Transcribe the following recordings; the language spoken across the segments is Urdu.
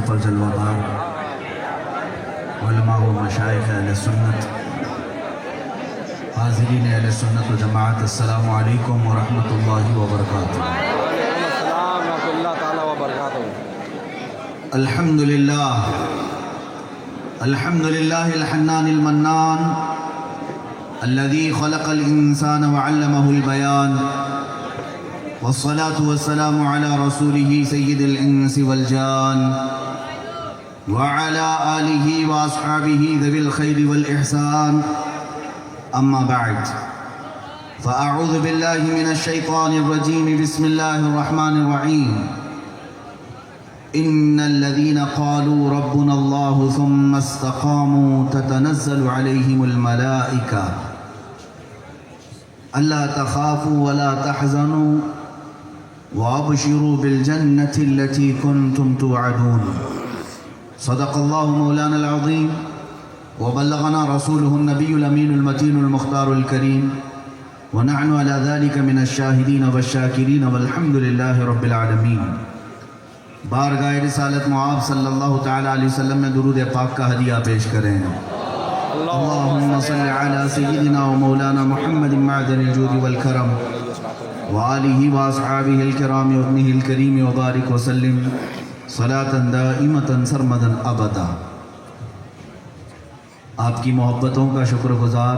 پر جلوہ بار علماء و مشائخ اہل سنت، حاضرین اہل سنت و جماعت، السلام علیکم ورحمۃ اللہ وبرکاتہ۔ السلام ورحمۃ اللہ تعالیٰ وبرکاتہ۔ الحمد للہ الحنان المنان الذي خلق الإنسان وعلمه البيان، والصلاة والسلام على رسوله سيد الإنس والجان وعلى آله وأصحابه ذوي الخير والإحسان، أما بعد، فأعوذ بالله من الشيطان الرجيم، بسم الله الرحمن الرحيم۔ إن الذين قالوا ربنا الله ثم استقاموا تتنزل عليهم الملائكة ألا تخافوا ولا تحزنوا وأبشروا بالجنة التي كنتم توعدون۔ صدق الله مولانا العظيم وبلغنا رسوله النبي الأمين المتين المختار الكريم، ونحن على ذلك من الشاهدين والشاكرين، والحمد لله رب العالمين۔ بارگاہ رسالت معاب صلی اللہ تعالیٰ علیہ وسلم میں درود پاک کا ہدیہ پیش کریں۔ اللہم صلی علی سیدنا و مولانا محمد معدن الجود والکرم وآلہ واصحابہ الکرام وابنہ الکریم وبارک وسلم صلاة دائمة سرمدا ابدا۔ آپ کی محبتوں کا شکر گزار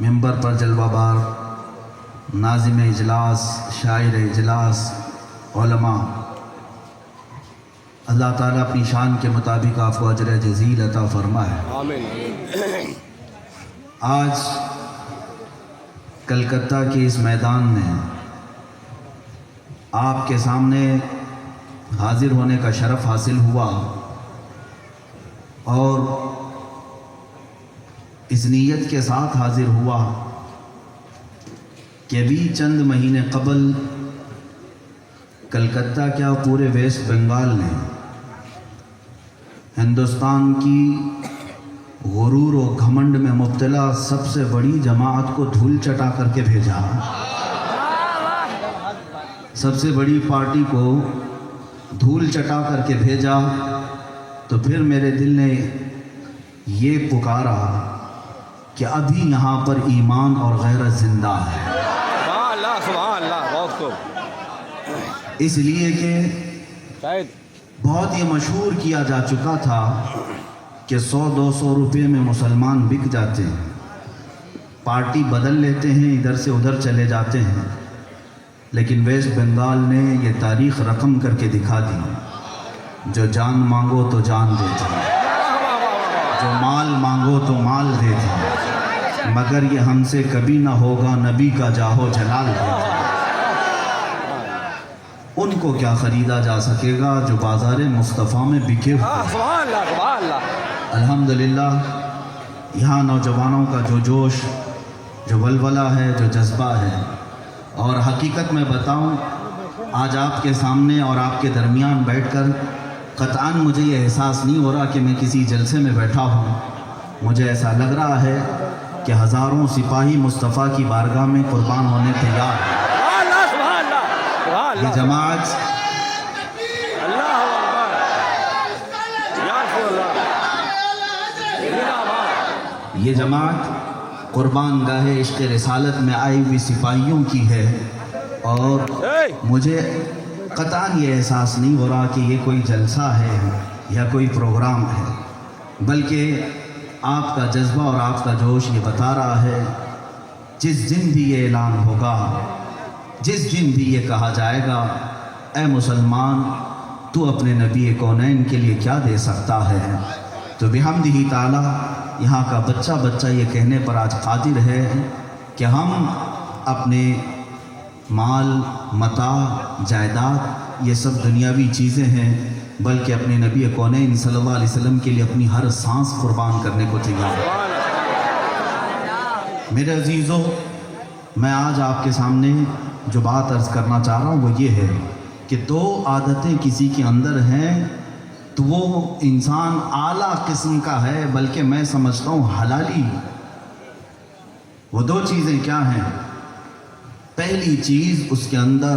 ممبر پر جلوہ بار ناظم اجلاس، شاعر اجلاس، علماء، اللہ تعالیٰ اپنی شان کے مطابق آپ کو اجر جزیل عطا فرمائے۔ آمین۔ آج کلکتہ کے اس میدان میں آپ کے سامنے حاضر ہونے کا شرف حاصل ہوا، اور اس نیت کے ساتھ حاضر ہوا کہ ابھی چند مہینے قبل کلکتہ کیا پورے ویسٹ بنگال نے ہندوستان کی غرور و گھمنڈ میں مبتلا سب سے بڑی جماعت کو دھول چٹا کر کے بھیجا، سب سے بڑی پارٹی کو دھول چٹا کر کے بھیجا، تو پھر میرے دل نے یہ پکارا کہ ابھی یہاں پر ایمان اور غیرت زندہ ہے۔ سبحان اللہ، سبحان اللہ، بہت خوب۔ اس لیے کہ شاید بہت یہ مشہور کیا جا چکا تھا کہ 100-200 روپے میں مسلمان بک جاتے ہیں، پارٹی بدل لیتے ہیں، ادھر سے ادھر چلے جاتے ہیں، لیکن ویسٹ بنگال نے یہ تاریخ رقم کر کے دکھا دی، جو جان مانگو تو جان دیتے ہیں، جو مال مانگو تو مال دیتے ہیں، مگر یہ ہم سے کبھی نہ ہوگا نبی کا جاہو جلال دیتے ہیں۔ ان کو کیا خریدا جا سکے گا جو بازار مصطفیٰ میں بکے ہوئے۔ سبحان اللہ، سبحان اللہ۔ الحمدللہ یہاں نوجوانوں کا جو جوش، جو ولولہ ہے، جو جذبہ ہے، اور حقیقت میں بتاؤں، آج آپ کے سامنے اور آپ کے درمیان بیٹھ کر قطعاً مجھے یہ احساس نہیں ہو رہا کہ میں کسی جلسے میں بیٹھا ہوں، مجھے ایسا لگ رہا ہے کہ ہزاروں سپاہی مصطفیٰ کی بارگاہ میں قربان ہونے تیار ہیں۔ یہ جماعت یہ جماعت قربان گاہ عشق رسالت میں آئی ہوئی سپاہیوں کی ہے، اور مجھے قطعاً یہ احساس نہیں ہو رہا کہ یہ کوئی جلسہ ہے یا کوئی پروگرام ہے، بلکہ آپ کا جذبہ اور آپ کا جوش یہ بتا رہا ہے جس دن بھی یہ اعلان ہوگا، جس دن بھی یہ کہا جائے گا اے مسلمان تو اپنے نبی کونین کے لیے کیا دے سکتا ہے، تو بحمدہ تعالی یہاں کا بچہ بچہ یہ کہنے پر آج قادر ہے کہ ہم اپنے مال، متاع، جائیداد، یہ سب دنیاوی چیزیں ہیں، بلکہ اپنے نبی کونین صلی اللہ علیہ وسلم کے لیے اپنی ہر سانس قربان کرنے کو تیار ہیں۔ میرے عزیزوں، میں آج آپ کے سامنے جو بات عرض کرنا چاہ رہا ہوں وہ یہ ہے کہ دو عادتیں کسی کے اندر ہیں تو وہ انسان اعلیٰ قسم کا ہے، بلکہ میں سمجھتا ہوں حلالی۔ وہ دو چیزیں کیا ہیں؟ پہلی چیز اس کے اندر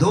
2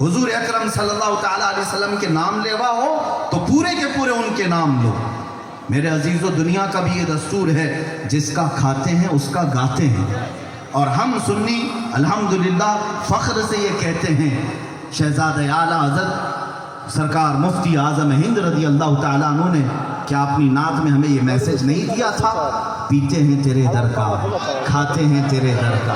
حضور اکرم صلی اللہ تعالیٰ علیہ وسلم کے نام لیوا ہو تو پورے کے پورے ان کے نام لو۔ میرے عزیزو، دنیا کا بھی یہ دستور ہے، جس کا کھاتے ہیں اس کا گاتے ہیں، اور ہم سنی الحمدللہ فخر سے یہ کہتے ہیں، شہزادہ اعلیٰ حضرت سرکار مفتی اعظم ہند رضی اللہ تعالیٰ عنہ نے کیا اپنی نعت میں ہمیں یہ میسج نہیں دیا تھا؟ پیتے ہیں تیرے در کا، کھاتے ہیں تیرے در کا،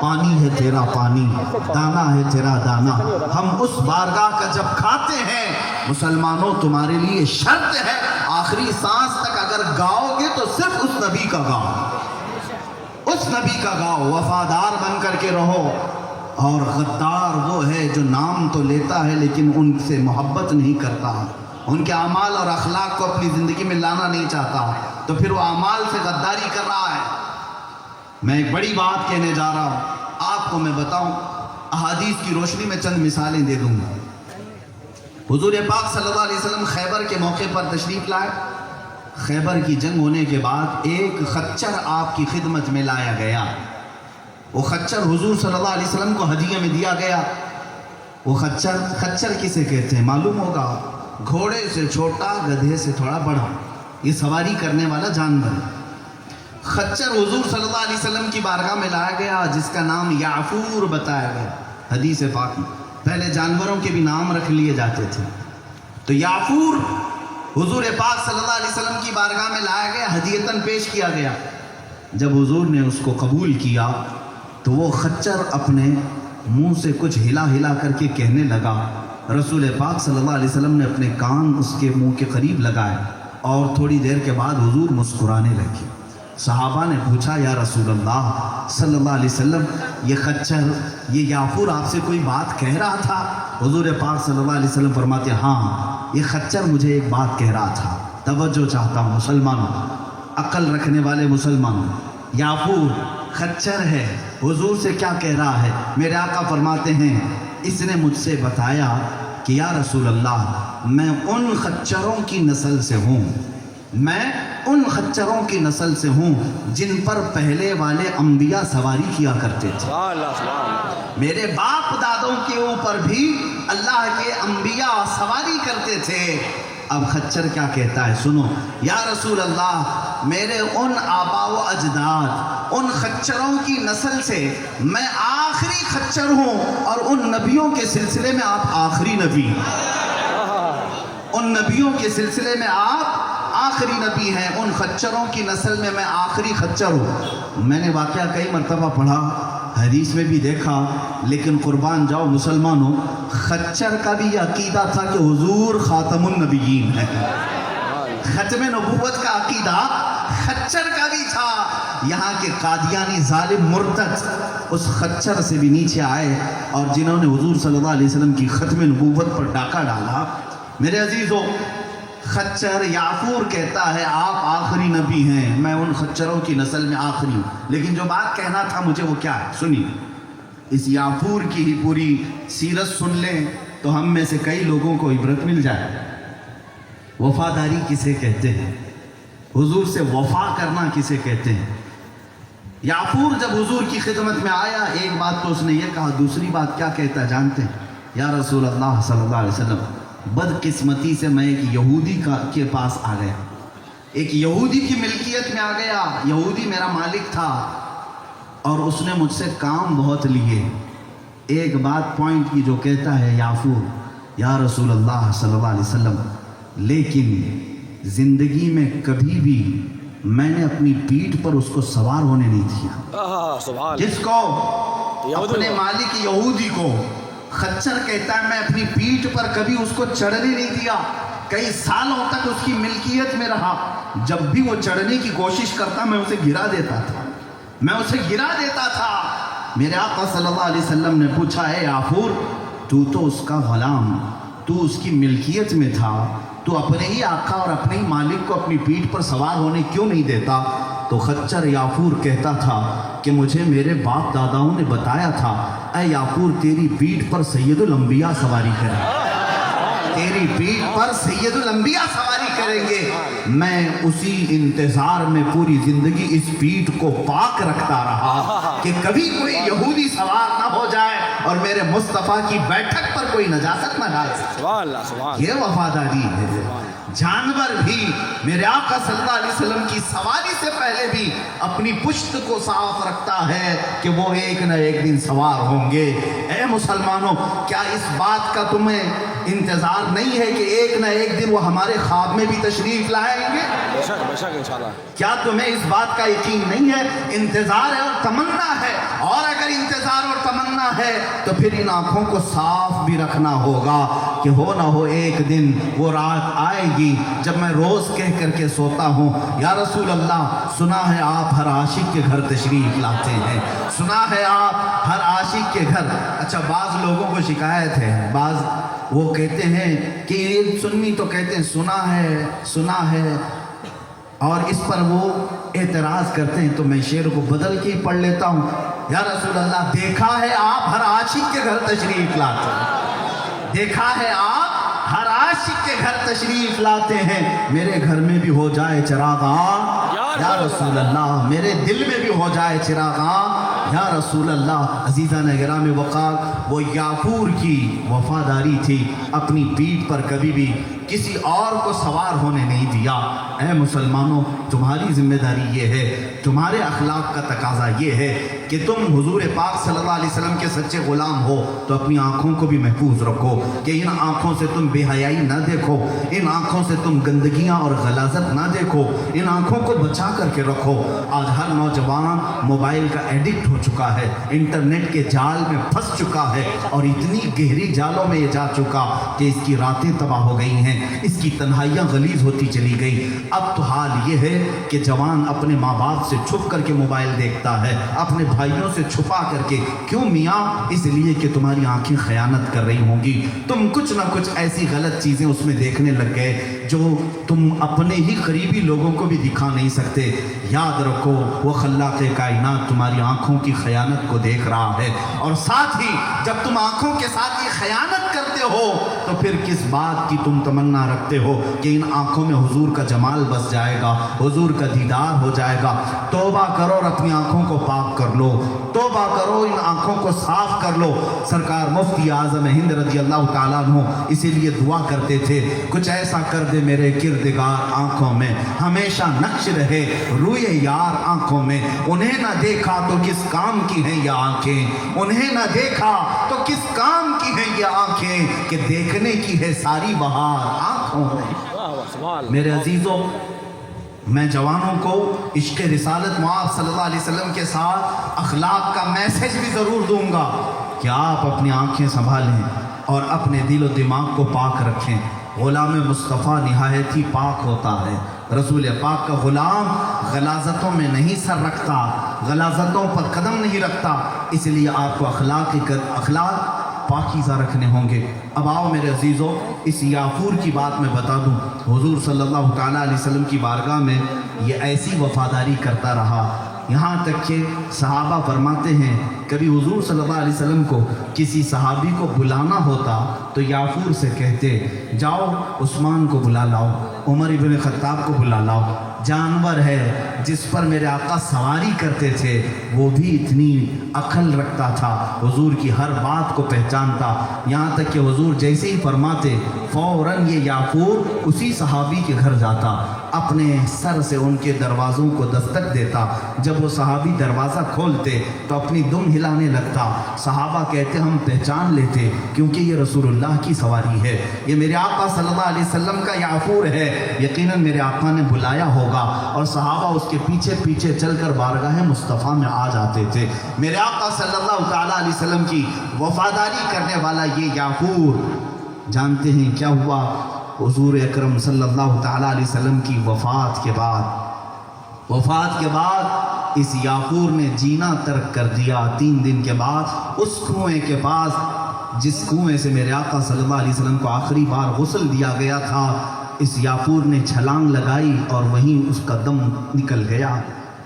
پانی ہے تیرا پانی، دانا ہے تیرا دانا، ہم اس بارگاہ کا جب کھاتے ہیں مسلمانوں تمہارے لیے شرط ہے آخری سانس تک اگر گاؤ گے تو صرف اس نبی کا گاؤ، اس نبی کا گاؤ، وفادار بن کر کے رہو۔ اور غدار وہ ہے جو نام تو لیتا ہے لیکن ان سے محبت نہیں کرتا، ان کے اعمال اور اخلاق کو اپنی زندگی میں لانا نہیں چاہتا، تو پھر وہ اعمال سے غداری کر رہا ہے۔ میں ایک بڑی بات کہنے جا رہا ہوں، آپ کو میں بتاؤں، احادیث کی روشنی میں چند مثالیں دے دوں گا۔ حضور پاک صلی اللہ علیہ وسلم خیبر کے موقع پر تشریف لائے۔ خیبر کی جنگ ہونے کے بعد ایک خچر آپ کی خدمت میں لایا گیا۔ وہ خچر حضور صلی اللہ علیہ وسلم کو ہدیے میں دیا گیا۔ وہ خچر کسے کہتے ہیں معلوم ہوگا؟ گھوڑے سے چھوٹا، گدھے سے تھوڑا بڑا، یہ سواری کرنے والا جانور۔ خچر حضور صلی اللہ علیہ وسلم کی بارگاہ میں لایا گیا، جس کا نام یعفور بتایا گیا حدیث پاک میں۔ پہلے جانوروں کے بھی نام رکھ لیے جاتے تھے، تو یعفور حضور پاک صلی اللہ علیہ وسلم کی بارگاہ میں لایا گیا، ہدیتاً پیش کیا گیا۔ جب حضور نے اس کو قبول کیا تو وہ خچر اپنے منہ سے کچھ ہلا ہلا کر کے کہنے لگا۔ رسول پاک صلی اللہ علیہ وسلم نے اپنے کان اس کے منہ کے قریب لگائے اور تھوڑی دیر کے بعد حضور مسکرانے لگے۔ صحابہ نے پوچھا، یا رسول اللہ صلی اللہ علیہ وسلم، یہ خچر، یہ یعفور آپ سے کوئی بات کہہ رہا تھا؟ حضور پاک صلی اللہ علیہ وسلم فرماتے، ہاں یہ خچر مجھے ایک بات کہہ رہا تھا۔ توجہ چاہتا ہوں مسلمانوں، عقل رکھنے والے مسلمانوں، یعفور خچر ہے، حضور سے کیا کہہ رہا ہے؟ میرے آقا فرماتے ہیں، اس نے مجھ سے بتایا کہ یا رسول اللہ، میں ان خچروں کی نسل سے ہوں، میں ان خچروں کی نسل سے ہوں جن پر پہلے والے انبیاء سواری کیا کرتے تھے۔ میرے باپ دادوں کے اوپر بھی اللہ کے انبیاء سواری کرتے تھے۔ اب خچر کیا کہتا ہے سنو، یا رسول اللہ، میرے ان آبا و اجداد، ان خچروں کی نسل سے میں آخری خچر ہوں، اور ان نبیوں کے سلسلے میں آپ آخری نبی، ان نبیوں کے سلسلے میں آپ آخری نبی ہیں، ان خچروں کی نسل میں میں آخری خچر ہوں۔ میں نے واقعہ کئی مرتبہ پڑھا، حدیث میں بھی دیکھا، لیکن قربان جاؤ مسلمانوں، خچر کا بھی یہ عقیدہ تھا کہ حضور خاتم النبیین ہے۔ ختم نبوت کا عقیدہ خچر کا بھی تھا۔ یہاں کے قادیانی ظالم مرتد اس خچر سے بھی نیچے آئے، اور جنہوں نے حضور صلی اللہ علیہ وسلم کی ختم نبوت پر ڈاکہ ڈالا۔ میرے عزیزو، خچر یعفور کہتا ہے آپ آخری نبی ہیں، میں ان خچروں کی نسل میں آخری ہوں۔ لیکن جو بات کہنا تھا مجھے وہ کیا ہے سنیے، اس یعفور کی ہی پوری سیرت سن لیں تو ہم میں سے کئی لوگوں کو عبرت مل جائے۔ وفاداری کسے کہتے ہیں؟ حضور سے وفا کرنا کسے کہتے ہیں؟ یعفور جب حضور کی خدمت میں آیا، ایک بات تو اس نے یہ کہا، دوسری بات کیا کہتا جانتے ہیں؟ یا رسول اللہ صلی اللہ علیہ وسلم، بدقسمتی سے میں ایک یہودی کے پاس آ گیا، ایک یہودی کی ملکیت میں آ گیا، یہودی میرا مالک تھا، اور اس نے مجھ سے کام بہت لیے۔ ایک بات پوائنٹ کی جو کہتا ہے یعفور، یا رسول اللہ صلی اللہ علیہ وسلم، لیکن زندگی میں کبھی بھی میں نے اپنی پیٹھ پر اس کو سوار ہونے نہیں دیا۔ جس کو اپنے مالک یہودی کو خچر کہتا ہے، میں اپنی پیٹھ پر کبھی اس کو چڑھنے نہیں دیا، کئی سالوں تک اس کی ملکیت میں رہا۔ جب بھی وہ چڑھنے کی کوشش کرتا میں اسے گرا دیتا تھا، میں اسے گرا دیتا تھا۔ میرے آقا صلی اللہ علیہ وسلم نے پوچھا، اے یعفور، تو اس کا غلام، تو اس کی ملکیت میں تھا، تو اپنے ہی آقا اور اپنے ہی مالک کو اپنی پیٹھ پر سوار ہونے کیوں نہیں دیتا؟ تو خچر یعفور کہتا تھا کہ مجھے میرے باپ داداؤں نے بتایا تھا، اے یعفور تیری پیٹھ پر سید الانبیاء سواری کریں، تیری پیٹھ پر سید الانبیاء سواری کریں گے۔ میں اسی انتظار میں پوری زندگی اس پیٹھ کو پاک رکھتا رہا کہ کبھی کوئی یہودی سوار نہ ہو جائے اور میرے مصطفیٰ کی بیٹھک پر کوئی نجاست نہ ڈال سکے. سبحان اللہ سبحان اللہ. یہ وفاداری ہے. جانور بھی میرے آقا صلی اللہ علیہ وسلم کی سواری سے پہلے بھی اپنی پشت کو صاف رکھتا ہے کہ وہ ایک نہ ایک دن سوار ہوں گے. اے مسلمانوں، کیا اس بات کا تمہیں انتظار نہیں ہے کہ ایک نہ ایک دن وہ ہمارے خواب میں بھی تشریف لائیں گے؟ بے شک انشاءاللہ. کیا تمہیں اس بات کا یقین نہیں ہے؟ انتظار ہے اور تمنا ہے. اور اگر انتظار اور تمنا ہے تو پھر ان آنکھوں کو صاف بھی رکھنا ہوگا کہ ہو نہ ہو ایک دن وہ رات آئے گی جب میں روز کہہ کر کے سوتا ہوں یا رسول اللہ، سنا ہے آپ ہر عاشق کے گھر تشریف لاتے ہیں، سنا ہے آپ ہر عاشق کے گھر. اچھا، بعض لوگوں کو شکایت ہے، بعض وہ کہتے ہیں کہ یہ سنی تو کہتے ہیں سنا ہے اور اس پر وہ اعتراض کرتے ہیں. تو میں شعر کو بدل کے ہی پڑھ لیتا ہوں. یا رسول اللہ، دیکھا ہے آپ ہر عاشق کے گھر تشریف لاتے ہیں، دیکھا ہے آپ ہر عاشق کے گھر تشریف لاتے ہیں. میرے گھر میں بھی ہو جائے چراغاں یا رسول اللہ، میرے دل میں بھی ہو جائے چراغاں یا رسول اللہ. عزیزان گرامی وقار، وہ یافور کی وفاداری تھی، اپنی پیٹھ پر کبھی بھی کسی اور کو سوار ہونے نہیں دیا. اے مسلمانوں، تمہاری ذمہ داری یہ ہے، تمہارے اخلاق کا تقاضا یہ ہے کہ تم حضور پاک صلی اللہ علیہ وسلم کے سچے غلام ہو تو اپنی آنکھوں کو بھی محفوظ رکھو کہ ان آنکھوں سے تم بے حیائی نہ دیکھو، ان آنکھوں سے تم گندگیاں اور غلاظت نہ دیکھو، ان آنکھوں کو بچا کر کے رکھو. آج ہر نوجوان موبائل کا ایڈکٹ ہو چکا ہے، انٹرنیٹ کے جال میں پھنس چکا ہے اور اتنی گہری جالوں میں یہ جا چکا کہ اس کی راتیں تباہ ہو گئی ہیں، اس کی تنہائیاں غلیظ ہوتی چلی گئی. اب تو حال یہ ہے کہ جوان اپنے ماں باپ سے چھپ کر کے موبائل دیکھتا ہے، اپنے بھائیوں سے چھپا کر کے. کیوں میاں؟ اس لیے کہ تمہاری آنکھیں خیانت کر رہی ہوں گی، تم کچھ نہ کچھ ایسی غلط چیزیں اس میں دیکھنے لگ گئے جو تم اپنے ہی قریبی لوگوں کو بھی دکھا نہیں سکتے. یاد رکھو، وہ خلاق کائنات تمہاری آنکھوں کی خیانت کو دیکھ رہا ہے. اور ساتھ ہی جب تم آنکھوں کے ساتھ یہ خیانت کرتے ہو تو پھر کس بات کی تم تمنا رکھتے ہو کہ ان آنکھوں میں حضور کا جمال بس جائے گا، حضور کا دیدار ہو جائے گا. توبہ کرو اور اپنی آنکھوں کو پاک کر لو، توبہ کرو، ان آنکھوں کو صاف کر لو. سرکار مفتی اعظم ہند رضی اللہ تعالیٰ عنہ اسی لیے دعا کرتے تھے، کچھ ایسا کر دے میرے کردگار آنکھوں میں، ہمیشہ نقش رہے روئے یار آنکھوں میں. انہیں نہ دیکھا تو کس کام کی ہیں یہ آنکھیں، انہیں نہ دیکھا تو کس کام کی ہیں یہ آنکھیں کہ دیکھنے کی ہے ساری بہار آنکھوں میں. میرے عزیزوں، میں جوانوں کو عشق رسالت معاذ صلی اللہ علیہ وسلم کے ساتھ اخلاق کا میسج بھی ضرور دوں گا کہ آپ اپنی آنکھیں سنبھالیں اور اپنے دل و دماغ کو پاک رکھیں. غلام مصطفیٰ نہایت ہی پاک ہوتا ہے. رسول پاک کا غلام غلاظتوں میں نہیں سر رکھتا، غلاظتوں پر قدم نہیں رکھتا. اس لیے آپ کو اخلاق پاکیزہ رکھنے ہوں گے. اب آؤ میرے عزیزوں، اس یافور کی بات میں بتا دوں. حضور صلی اللہ تعالیٰ علیہ وسلم کی بارگاہ میں یہ ایسی وفاداری کرتا رہا، یہاں تک کہ صحابہ فرماتے ہیں کبھی حضور صلی اللہ علیہ وسلم کو کسی صحابی کو بلانا ہوتا تو یافور سے کہتے، جاؤ عثمان کو بلا لاؤ، عمر ابن خطاب کو بلا لاؤ. جانور ہے جس پر میرے آقا سواری کرتے تھے، وہ بھی اتنی عقل رکھتا تھا، حضور کی ہر بات کو پہچانتا. یہاں تک کہ حضور جیسے ہی فرماتے فوراً یہ یافور اسی صحابی کے گھر جاتا، اپنے سر سے ان کے دروازوں کو دستک دیتا. جب وہ صحابی دروازہ کھولتے تو اپنی دم ہلانے لگتا. صحابہ کہتے ہم پہچان لیتے کیونکہ یہ رسول اللہ کی سواری ہے، یہ میرے آقا صلی اللہ علیہ وسلم کا یافور ہے، یقیناً میرے آقا نے بلایا ہوگا. اور صحابہ اس کے پیچھے پیچھے چل کر بارگاہ مصطفیٰ میں آ جاتے تھے. میرے آقا صلی اللہ تعالیٰ علیہ وسلم کی وفاداری کرنے والا یہ یافور، جانتے ہیں کیا ہوا؟ حضور اکرم صلی اللہ تعالیٰ علیہ وسلم کی وفات کے بعد اس یافور نے جینا ترک کر دیا. 3 دن کے بعد اس کنویں کے پاس، جس کنویں سے میرے آقا صلی اللہ علیہ وسلم کو آخری بار غسل دیا گیا تھا، اس یافور نے چھلانگ لگائی اور وہیں اس کا دم نکل گیا.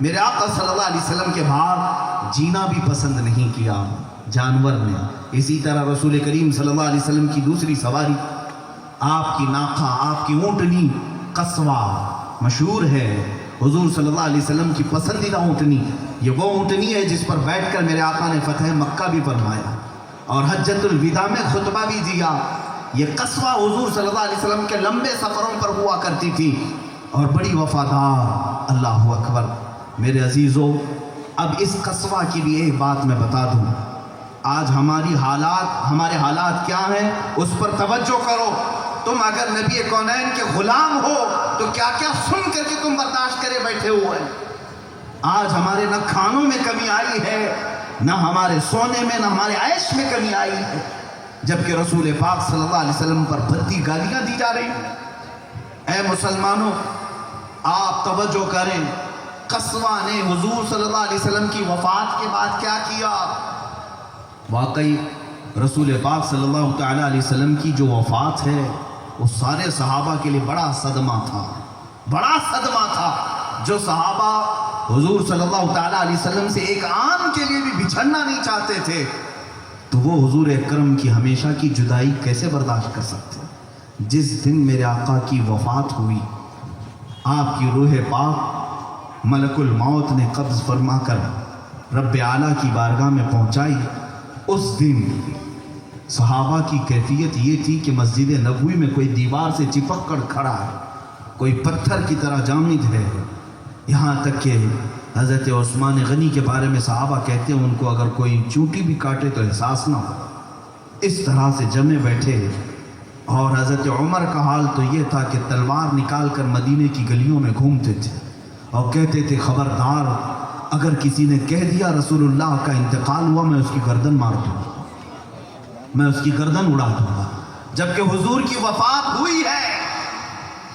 میرے آقا صلی اللہ علیہ وسلم کے بعد جینا بھی پسند نہیں کیا جانور نے. اسی طرح رسول کریم صلی اللہ علیہ وسلم کی دوسری سواری، آپ کی ناقہ، آپ کی اونٹنی قصوہ مشہور ہے، حضور صلی اللہ علیہ وسلم کی پسندیدہ اونٹنی. یہ وہ اونٹنی ہے جس پر بیٹھ کر میرے آقا نے فتح مکہ بھی فرمایا. اور حجۃ الوداع میں خطبہ بھی دیا. یہ قصوہ حضور صلی اللہ علیہ وسلم کے لمبے سفروں پر ہوا کرتی تھی اور بڑی وفادار. اللہ اکبر. میرے عزیزو، اب اس قصوہ کی بھی ایک بات میں بتا دوں. آج ہمارے حالات کیا ہیں اس پر توجہ کرو. تم اگر نبی کونین کے غلام ہو تو کیا کیا سن کر کے تم برداشت کرے بیٹھے ہوئے. آج ہمارے نہ کھانوں میں کمی آئی ہے، نہ ہمارے سونے میں، نہ ہمارے عیش میں کمی آئی ہے، جبکہ رسول پاک صلی اللہ علیہ وسلم پر بھدی گالیاں دی جا رہی ہیں. اے مسلمانوں، آپ توجہ کریں. قصوہ نے حضور صلی اللہ علیہ وسلم کی وفات کے بعد کیا کیا؟ واقعی رسول پاک صلی اللہ تعالیٰ علیہ وسلم کی جو وفات ہے وہ سارے صحابہ کے لیے بڑا صدمہ تھا. بڑا صدمہ تھا. جو صحابہ حضور صلی اللہ تعالیٰ علیہ وسلم سے ایک آن کے لیے بھی بچھڑنا نہیں چاہتے تھے، تو وہ حضور اکرم کی ہمیشہ کی جدائی کیسے برداشت کر سکتے؟ جس دن میرے آقا کی وفات ہوئی، آپ کی روح پاک ملک الموت نے قبض فرما کر رب اعلیٰ کی بارگاہ میں پہنچائی، اس دن صحابہ کی کیفیت یہ تھی کہ مسجد نبوی میں کوئی دیوار سے چپک کر کھڑا ہے، کوئی پتھر کی طرح جامد ہے. یہاں تک کہ حضرت عثمان غنی کے بارے میں صحابہ کہتے ہیں ان کو اگر کوئی چونٹی بھی کاٹے تو احساس نہ ہو. اس طرح سے جمے بیٹھے. اور حضرت عمر کا حال تو یہ تھا کہ تلوار نکال کر مدینے کی گلیوں میں گھومتے تھے اور کہتے تھے خبردار اگر کسی نے کہہ دیا رسول اللہ کا انتقال ہوا میں اس کی گردن مار دوں گا، میں اس کی گردن اڑا دوں گا. جبکہ حضور کی وفات ہوئی ہے.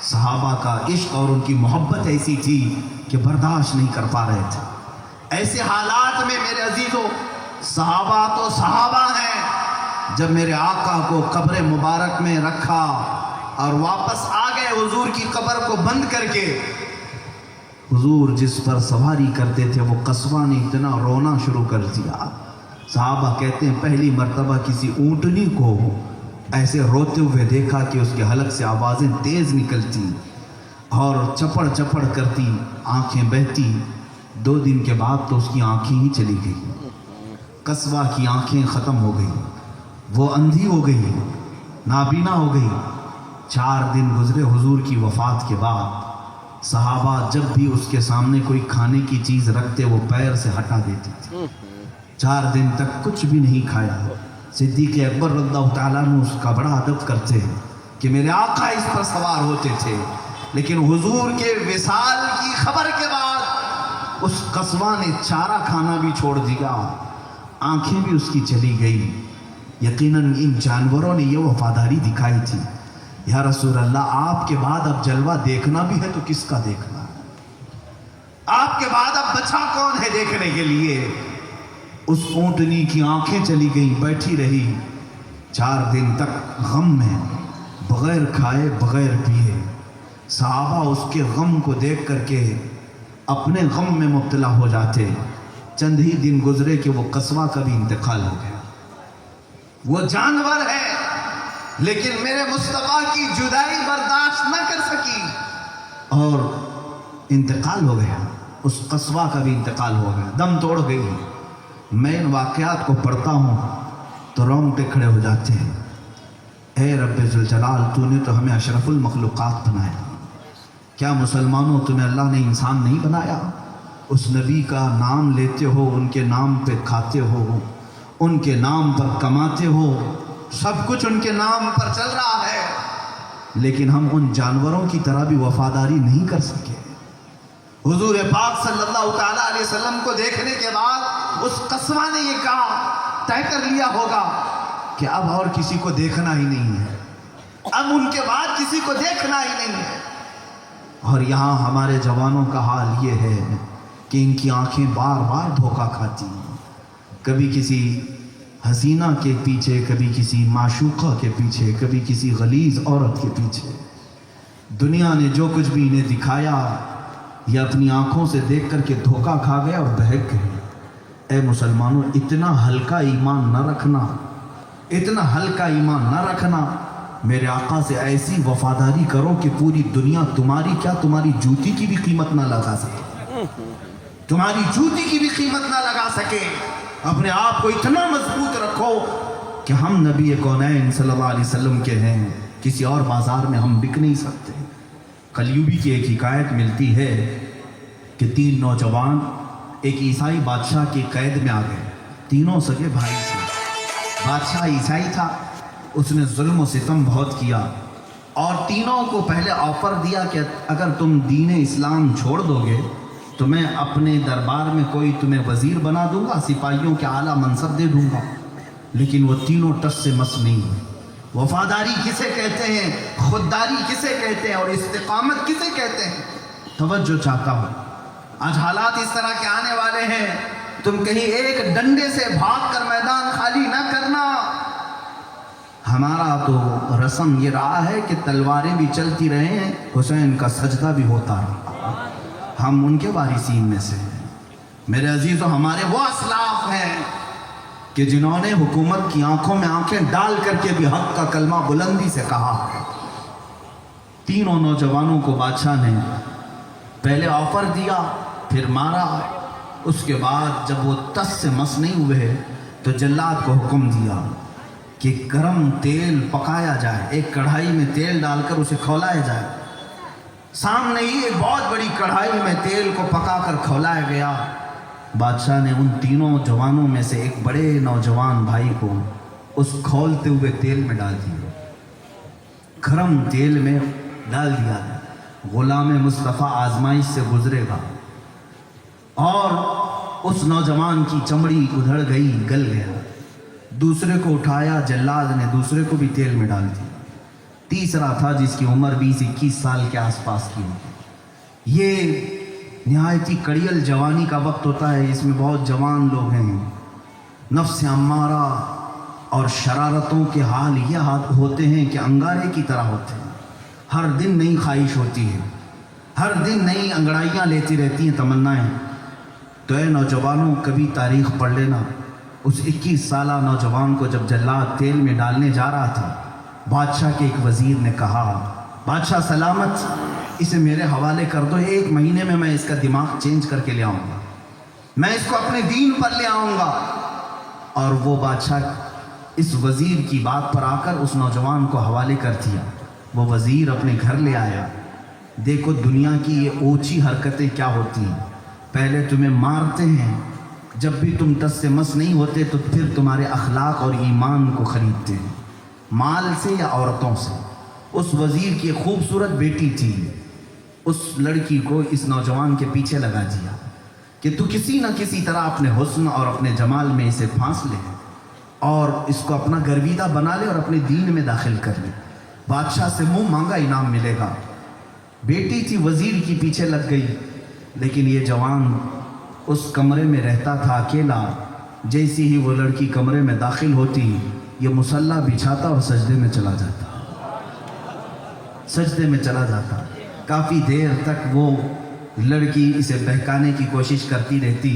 صحابہ کا عشق اور ان کی محبت ایسی تھی کہ برداشت نہیں کر پا رہے تھے. ایسے حالات میں میرے عزیزو، صحابہ تو صحابہ ہیں. جب میرے آقا کو قبر مبارک میں رکھا اور واپس آ گئے حضور کی قبر کو بند کر کے، حضور جس پر سواری کرتے تھے وہ قصوہ نے اتنا رونا شروع کر دیا. صحابہ کہتے ہیں پہلی مرتبہ کسی اونٹنی کو ایسے روتے ہوئے دیکھا کہ اس کے حلق سے آوازیں تیز نکلتی اور چپڑ چپڑ کرتی، آنکھیں بہتی. 2 دن کے بعد تو اس کی آنکھیں ہی چلی گئی. قصوہ کی آنکھیں ختم ہو گئی، وہ اندھی ہو گئی، نابینا ہو گئی. 4 دن گزرے حضور کی وفات کے بعد. صحابہ جب بھی اس کے سامنے کوئی کھانے کی چیز رکھتے وہ پیر سے ہٹا دیتے تھے. 4 دن تک کچھ بھی نہیں کھایا. صدیق اکبر رضی اللہ تعالیٰ عنہ اس کا بڑا ادب کرتے ہیں کہ میرے آقا اس پر سوار ہوتے تھے. لیکن حضور کے وصال کی خبر کے بعد اس قصوہ نے چارہ کھانا بھی چھوڑ دیا، آنکھیں بھی اس کی چلی گئی. یقیناً ان جانوروں نے یہ وفاداری دکھائی تھی. یا رسول اللہ آپ کے بعد اب جلوہ دیکھنا بھی ہے تو کس کا دیکھنا ہے؟ آپ کے بعد اب بچہ کون ہے دیکھنے کے لیے؟ اس اونٹنی کی آنکھیں چلی گئیں، بیٹھی رہی 4 دن تک غم میں، بغیر کھائے بغیر پیے. صحابہ اس کے غم کو دیکھ کر کے اپنے غم میں مبتلا ہو جاتے. چند ہی دن گزرے کہ وہ قصوہ کا بھی انتقال ہو گیا. وہ جانور ہے لیکن میرے مصطفیٰ کی جدائی برداشت نہ کر سکی اور انتقال ہو گیا. اس قصوہ کا بھی انتقال ہو گیا، دم توڑ گئی. میں ان واقعات کو پڑھتا ہوں تو رونگٹے کھڑے ہو جاتے ہیں. اے رب ذوالجلال، تو نے تو ہمیں اشرف المخلوقات بنایا. کیا مسلمانوں تمہیں اللہ نے انسان نہیں بنایا؟ اس نبی کا نام لیتے ہو، ان کے نام پہ کھاتے ہو، ان کے نام پر کماتے ہو، سب کچھ ان کے نام پر چل رہا ہے. لیکن ہم ان جانوروں کی طرح بھی وفاداری نہیں کر سکے. حضور پاک صلی اللہ تعالیٰ علیہ وسلم کو دیکھنے کے بعد اس قصوہ نے یہ کہا، طے کر لیا ہوگا کہ اب اور کسی کو دیکھنا ہی نہیں ہے، اب ان کے بعد کسی کو دیکھنا ہی نہیں ہے. اور یہاں ہمارے جوانوں کا حال یہ ہے کہ ان کی آنکھیں بار بار دھوکہ کھاتی ہیں. کبھی کسی حسینہ کے پیچھے، کبھی کسی معشوقہ کے پیچھے، کبھی کسی غلیظ عورت کے پیچھے. دنیا نے جو کچھ بھی انہیں دکھایا یہ اپنی آنکھوں سے دیکھ کر کے دھوکہ کھا گیا اور بہک گئے. اے مسلمانوں، اتنا ہلکا ایمان نہ رکھنا، اتنا ہلکا ایمان نہ رکھنا. میرے آقا سے ایسی وفاداری کرو کہ پوری دنیا تمہاری کیا تمہاری جوتی کی بھی قیمت نہ لگا سکے، تمہاری جوتی کی بھی قیمت نہ لگا سکے. اپنے آپ کو اتنا مضبوط رکھو کہ ہم نبی کونین صلی اللہ علیہ وسلم کے ہیں، کسی اور بازار میں ہم بک نہیں سکتے۔ قلیوبی کی ایک حکایت ملتی ہے کہ 3 نوجوان ایک عیسائی بادشاہ کی قید میں آ گئے، تینوں سگے بھائی تھے۔ بادشاہ عیسائی تھا، اس نے ظلم و ستم بہت کیا اور تینوں کو پہلے آفر دیا کہ اگر تم دین اسلام چھوڑ دو گے تو میں اپنے دربار میں کوئی تمہیں وزیر بنا دوں گا، سپاہیوں کے اعلیٰ منصب دے دوں گا۔ لیکن وہ تینوں ٹس سے مس نہیں ہوئے۔ وفاداری کسے کہتے ہیں، خودداری کسے کہتے ہیں اور استقامت کسے کہتے ہیں؟ توجہ چاہتا ہوں، آج حالات اس طرح کے آنے والے ہیں، تم کہیں ایک ڈنڈے سے بھاگ کر میدان خالی نہ کرنا۔ ہمارا تو رسم یہ رہا ہے کہ تلواریں بھی چلتی رہے ہیں، حسین کا سجدہ بھی ہوتا رہا، ہم ان کے وارثین میں سے ہیں۔ میرے عزیزو، ہمارے وہ اسلاف ہیں کہ جنہوں نے حکومت کی آنکھوں میں آنکھیں ڈال کر کے بھی حق کا کلمہ بلندی سے کہا ہے۔ تینوں نوجوانوں کو بادشاہ نے پہلے آفر دیا، پھر مارا، اس کے بعد جب وہ تس سے مس نہیں ہوئے تو جلاد کو حکم دیا کہ گرم تیل پکایا جائے، ایک کڑھائی میں تیل ڈال کر اسے کھولایا جائے۔ سامنے ہی ایک بہت بڑی کڑھائی میں تیل کو پکا کر کھولایا گیا۔ بادشاہ نے ان تینوں جوانوں میں سے ایک بڑے نوجوان بھائی کو اس کھولتے ہوئے تیل میں ڈال دیا، گرم تیل میں ڈال دیا۔ غلام مصطفیٰ آزمائش سے گزرے گا اور اس نوجوان کی چمڑی ادھڑ گئی، گل گیا۔ دوسرے کو اٹھایا، جلاد نے دوسرے کو بھی تیل میں ڈال دیا۔ تیسرا تھا جس کی عمر 20-21 سال کے آس پاس کی ہوگی۔ یہ نہایت ہی کڑیل جوانی کا وقت ہوتا ہے، اس میں بہت جوان لوگ ہیں، نفس امارہ اور شرارتوں کے حال یہ ہوتے ہیں کہ انگارے کی طرح ہوتے ہیں۔ ہر دن نئی خواہش ہوتی ہے، ہر دن نئی انگڑائیاں لیتی رہتی ہیں تمنائیں۔ تو اے نوجوانوں، کبھی تاریخ پڑھ لینا، اس 21 سالہ نوجوان کو جب جلاد تیل میں ڈالنے جا رہا تھا، بادشاہ کے ایک وزیر نے کہا، بادشاہ سلامت، اسے میرے حوالے کر دو، 1 مہینے میں اس کا دماغ چینج کر کے لے آؤں گا، میں اس کو اپنے دین پر لے آؤں گا۔ اور وہ بادشاہ اس وزیر کی بات پر آ کر اس نوجوان کو حوالے کر دیا۔ وہ وزیر اپنے گھر لے آیا۔ دیکھو دنیا کی یہ اونچی حرکتیں کیا ہوتی ہیں، پہلے تمہیں مارتے ہیں، جب بھی تم تس سے مس نہیں ہوتے تو پھر تمہارے اخلاق اور ایمان کو خریدتے ہیں، مال سے یا عورتوں سے۔ اس وزیر کی ایک خوبصورت بیٹی تھی، اس لڑکی کو اس نوجوان کے پیچھے لگا دیا کہ تو کسی نہ کسی طرح اپنے حسن اور اپنے جمال میں اسے پھانس لے اور اس کو اپنا گرویدہ بنا لے اور اپنے دین میں داخل کر لے، بادشاہ سے منہ مانگا انعام ملے گا۔ بیٹی تھی، وزیر کی پیچھے لگ گئی، لیکن یہ جوان اس کمرے میں رہتا تھا اکیلا۔ جیسی ہی وہ لڑکی کمرے میں داخل ہوتی، یہ مصلی بچھاتا اور سجدے میں چلا جاتا، سجدے میں چلا جاتا۔ کافی دیر تک وہ لڑکی اسے بہکانے کی کوشش کرتی رہتی،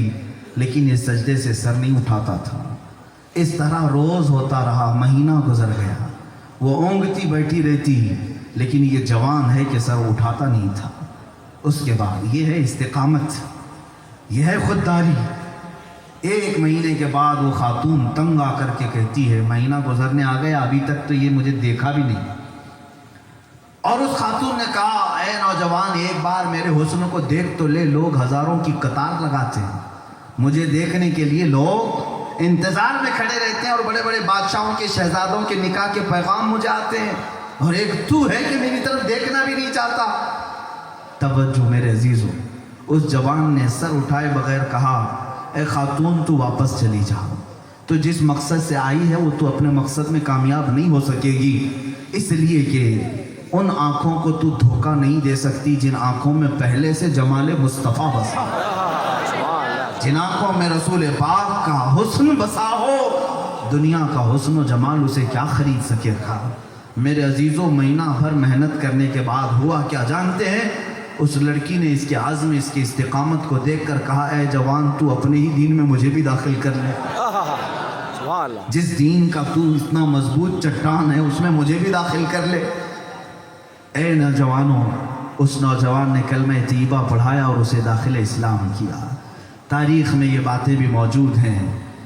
لیکن یہ سجدے سے سر نہیں اٹھاتا تھا۔ اس طرح روز ہوتا رہا، مہینہ گزر گیا، وہ اونگتی بیٹھی رہتی، لیکن یہ جوان ہے کہ سر اٹھاتا نہیں تھا۔ اس کے بعد یہ ہے استقامت، یہ ہے خودداری۔ 1 مہینے کے بعد وہ خاتون تنگ آ کر کے کہتی ہے، مہینہ گزرنے آ گیا، ابھی تک تو یہ مجھے دیکھا بھی نہیں۔ اور اس خاتون نے کہا، اے نوجوان، ایک بار میرے حسن کو دیکھ تو لے، لوگ ہزاروں کی قطار لگاتے ہیں، مجھے دیکھنے کے لیے لوگ انتظار میں کھڑے رہتے ہیں، اور بڑے بڑے بادشاہوں کے، شہزادوں کے نکاح کے پیغام مجھے آتے ہیں، اور ایک تو ہے کہ میری طرف دیکھنا بھی نہیں چاہتا۔ توجہ میرے عزیزو، اس جوان نے سر اٹھائے بغیر کہا، اے خاتون، تو واپس چلی جا، تو جس مقصد سے آئی ہے وہ تو اپنے مقصد میں کامیاب نہیں ہو سکے گی، اس لیے کہ ان آنکھوں کو تو دھوکہ نہیں دے سکتی جن آنکھوں میں پہلے سے جمال مصطفیٰ بسا، جن آنکھوں میں رسول پاک کا حسن بسا ہو، دنیا کا حسن و جمال اسے کیا خرید سکے گا۔ میرے عزیزوں، مہینہ بھر محنت کرنے کے بعد ہوا کیا جانتے ہیں؟ اس لڑکی نے اس کے عزم، اس کی استقامت کو دیکھ کر کہا، اے جوان، تو اپنے ہی دین میں مجھے بھی داخل کر لے، جس دین کا تو اتنا مضبوط چٹان ہے اس میں مجھے بھی داخل کر لے۔ اے نوجوانوں، اس نوجوان نے کلمہ طیبہ پڑھایا اور اسے داخل اسلام کیا۔ تاریخ میں یہ باتیں بھی موجود ہیں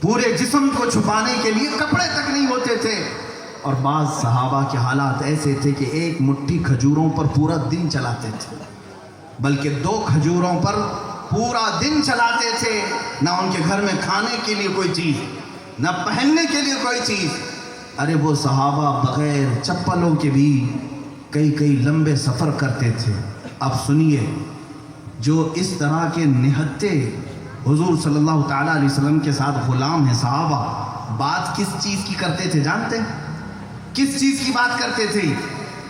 پورے جسم کو چھپانے کے لیے کپڑے تک نہیں ہوتے تھے. اور بعض صحابہ کے حالات ایسے تھے کہ ایک مٹھی کھجوروں پر پورا دن چلاتے تھے، بلکہ 2 کھجوروں پر پورا دن چلاتے تھے. نہ ان کے گھر میں کھانے کے لیے کوئی چیز، نہ پہننے کے لیے کوئی چیز. ارے وہ صحابہ بغیر چپلوں کے بھی کئی لمبے سفر کرتے تھے. اب سنیے، جو اس طرح کے نہتے حضور صلی اللہ تعالیٰ علیہ وسلم کے ساتھ غلام ہیں صحابہ، بات کس چیز کی کرتے تھے جانتے ہیں؟ کس چیز کی بات کرتے تھے؟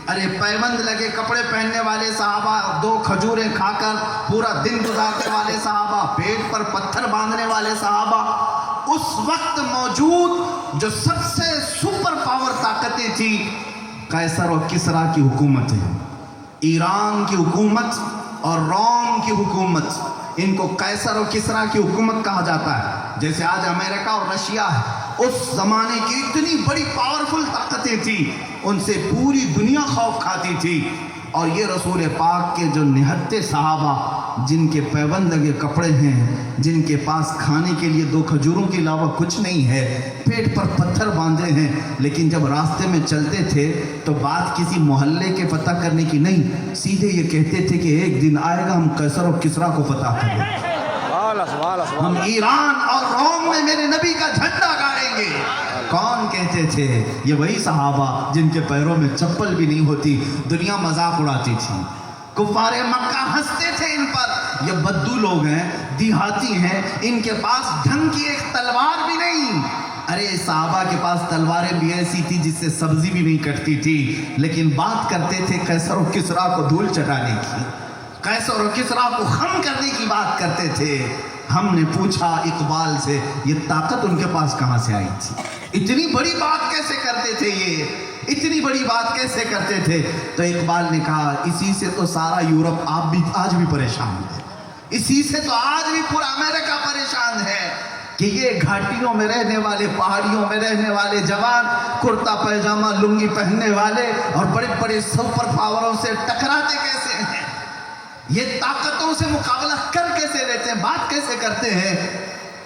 ارے پیوند لگے کپڑے پہننے والے صحابہ، 2 کھجوریں کھا کر پورا دن گزارنے والے صحابہ، پیٹ پر پتھر باندھنے والے صحابہ. اس وقت موجود جو سب سے سپر پاور طاقتیں تھیں، قیصر و کسریٰ کی حکومتیں، ایران کی حکومت اور روم کی حکومت. ان کو قیصر و کسریٰ کی حکومت کہا جاتا ہے، جیسے آج امریکہ اور رشیا ہے. اس زمانے کی اتنی بڑی پاورفل طاقتیں تھیں، ان سے پوری دنیا خوف کھاتی تھی. اور یہ رسول پاک کے جو نہتے صحابہ، جن کے پیوند لگے کپڑے ہیں، جن کے پاس کھانے کے لیے 2 کھجوروں کے علاوہ کچھ نہیں ہے، پیٹ پر پتھر باندھے ہیں، لیکن جب راستے میں چلتے تھے تو بات کسی محلے کے فتح کرنے کی نہیں، سیدھے یہ کہتے تھے کہ ایک دن آئے گا ہم قیصر و کسریٰ کو فتح کریں گے، ہم ایران اور روم میں میرے نبی کا جھنڈا گاڑیں گے. کون کہتے تھے؟ یہ وہی صحابہ جن کے پیروں میں چپل بھی نہیں ہوتی، دنیا مذاق اڑاتی تھی. کفار مکہ ہنستے تھے ان پر، یہ بدو لوگ ہیں، دیہاتی ہیں، ان کے پاس ڈھنگ کی ایک تلوار بھی نہیں. ارے صحابہ کے پاس تلواریں بھی ایسی تھی جس سے سبزی بھی نہیں کٹتی تھی، لیکن بات کرتے تھے قیصر و کسریٰ کو دھول چٹانے کی، قیصر و کسریٰ کو خم کرنے کی بات کرتے تھے. ہم نے پوچھا اقبال سے، یہ طاقت ان کے پاس کہاں سے آئی تھی؟ اتنی بڑی بات کیسے کرتے تھے؟ یہ اتنی بڑی بات کیسے کرتے تھے؟ تو اقبال نے کہا، اسی سے تو سارا یورپ آج بھی پریشان ہے، اسی سے تو آج بھی پورا امریکہ پریشان ہے کہ یہ گھاٹیوں میں رہنے والے، پہاڑیوں میں رہنے والے جوان کرتا پیجامہ لنگی پہننے والے اور بڑے بڑے سپر پاوروں سے ٹکراتے کیسے ہیں، یہ طاقتوں سے مقابلہ کر کیسے لیتے ہیں، بات کیسے کرتے ہیں؟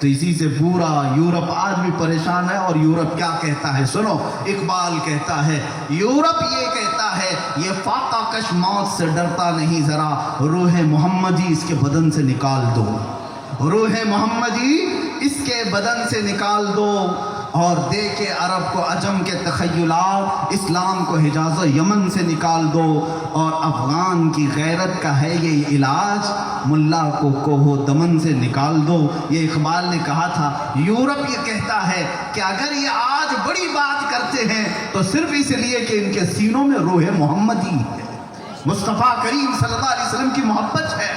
تو اسی سے پورا یورپ آج بھی پریشان ہے. اور یورپ کیا کہتا ہے سنو، اقبال کہتا ہے، یورپ یہ کہتا ہے، یہ فاقہ کش موت سے ڈرتا نہیں ذرا، روح محمدی اس کے بدن سے نکال دو، روح محمدی اس کے بدن سے نکال دو. اور دے کے عرب کو عجم کے تخیلات، اسلام کو حجاز و یمن سے نکال دو. اور افغان کی غیرت کا ہے یہ علاج، ملا کو کوہ دمن سے نکال دو. یہ اقبال نے کہا تھا. یورپ یہ کہتا ہے کہ اگر یہ آج بڑی بات کرتے ہیں تو صرف اس لیے کہ ان کے سینوں میں روح محمدی ہے، مصطفیٰ کریم صلی اللہ علیہ وسلم کی محبت ہے،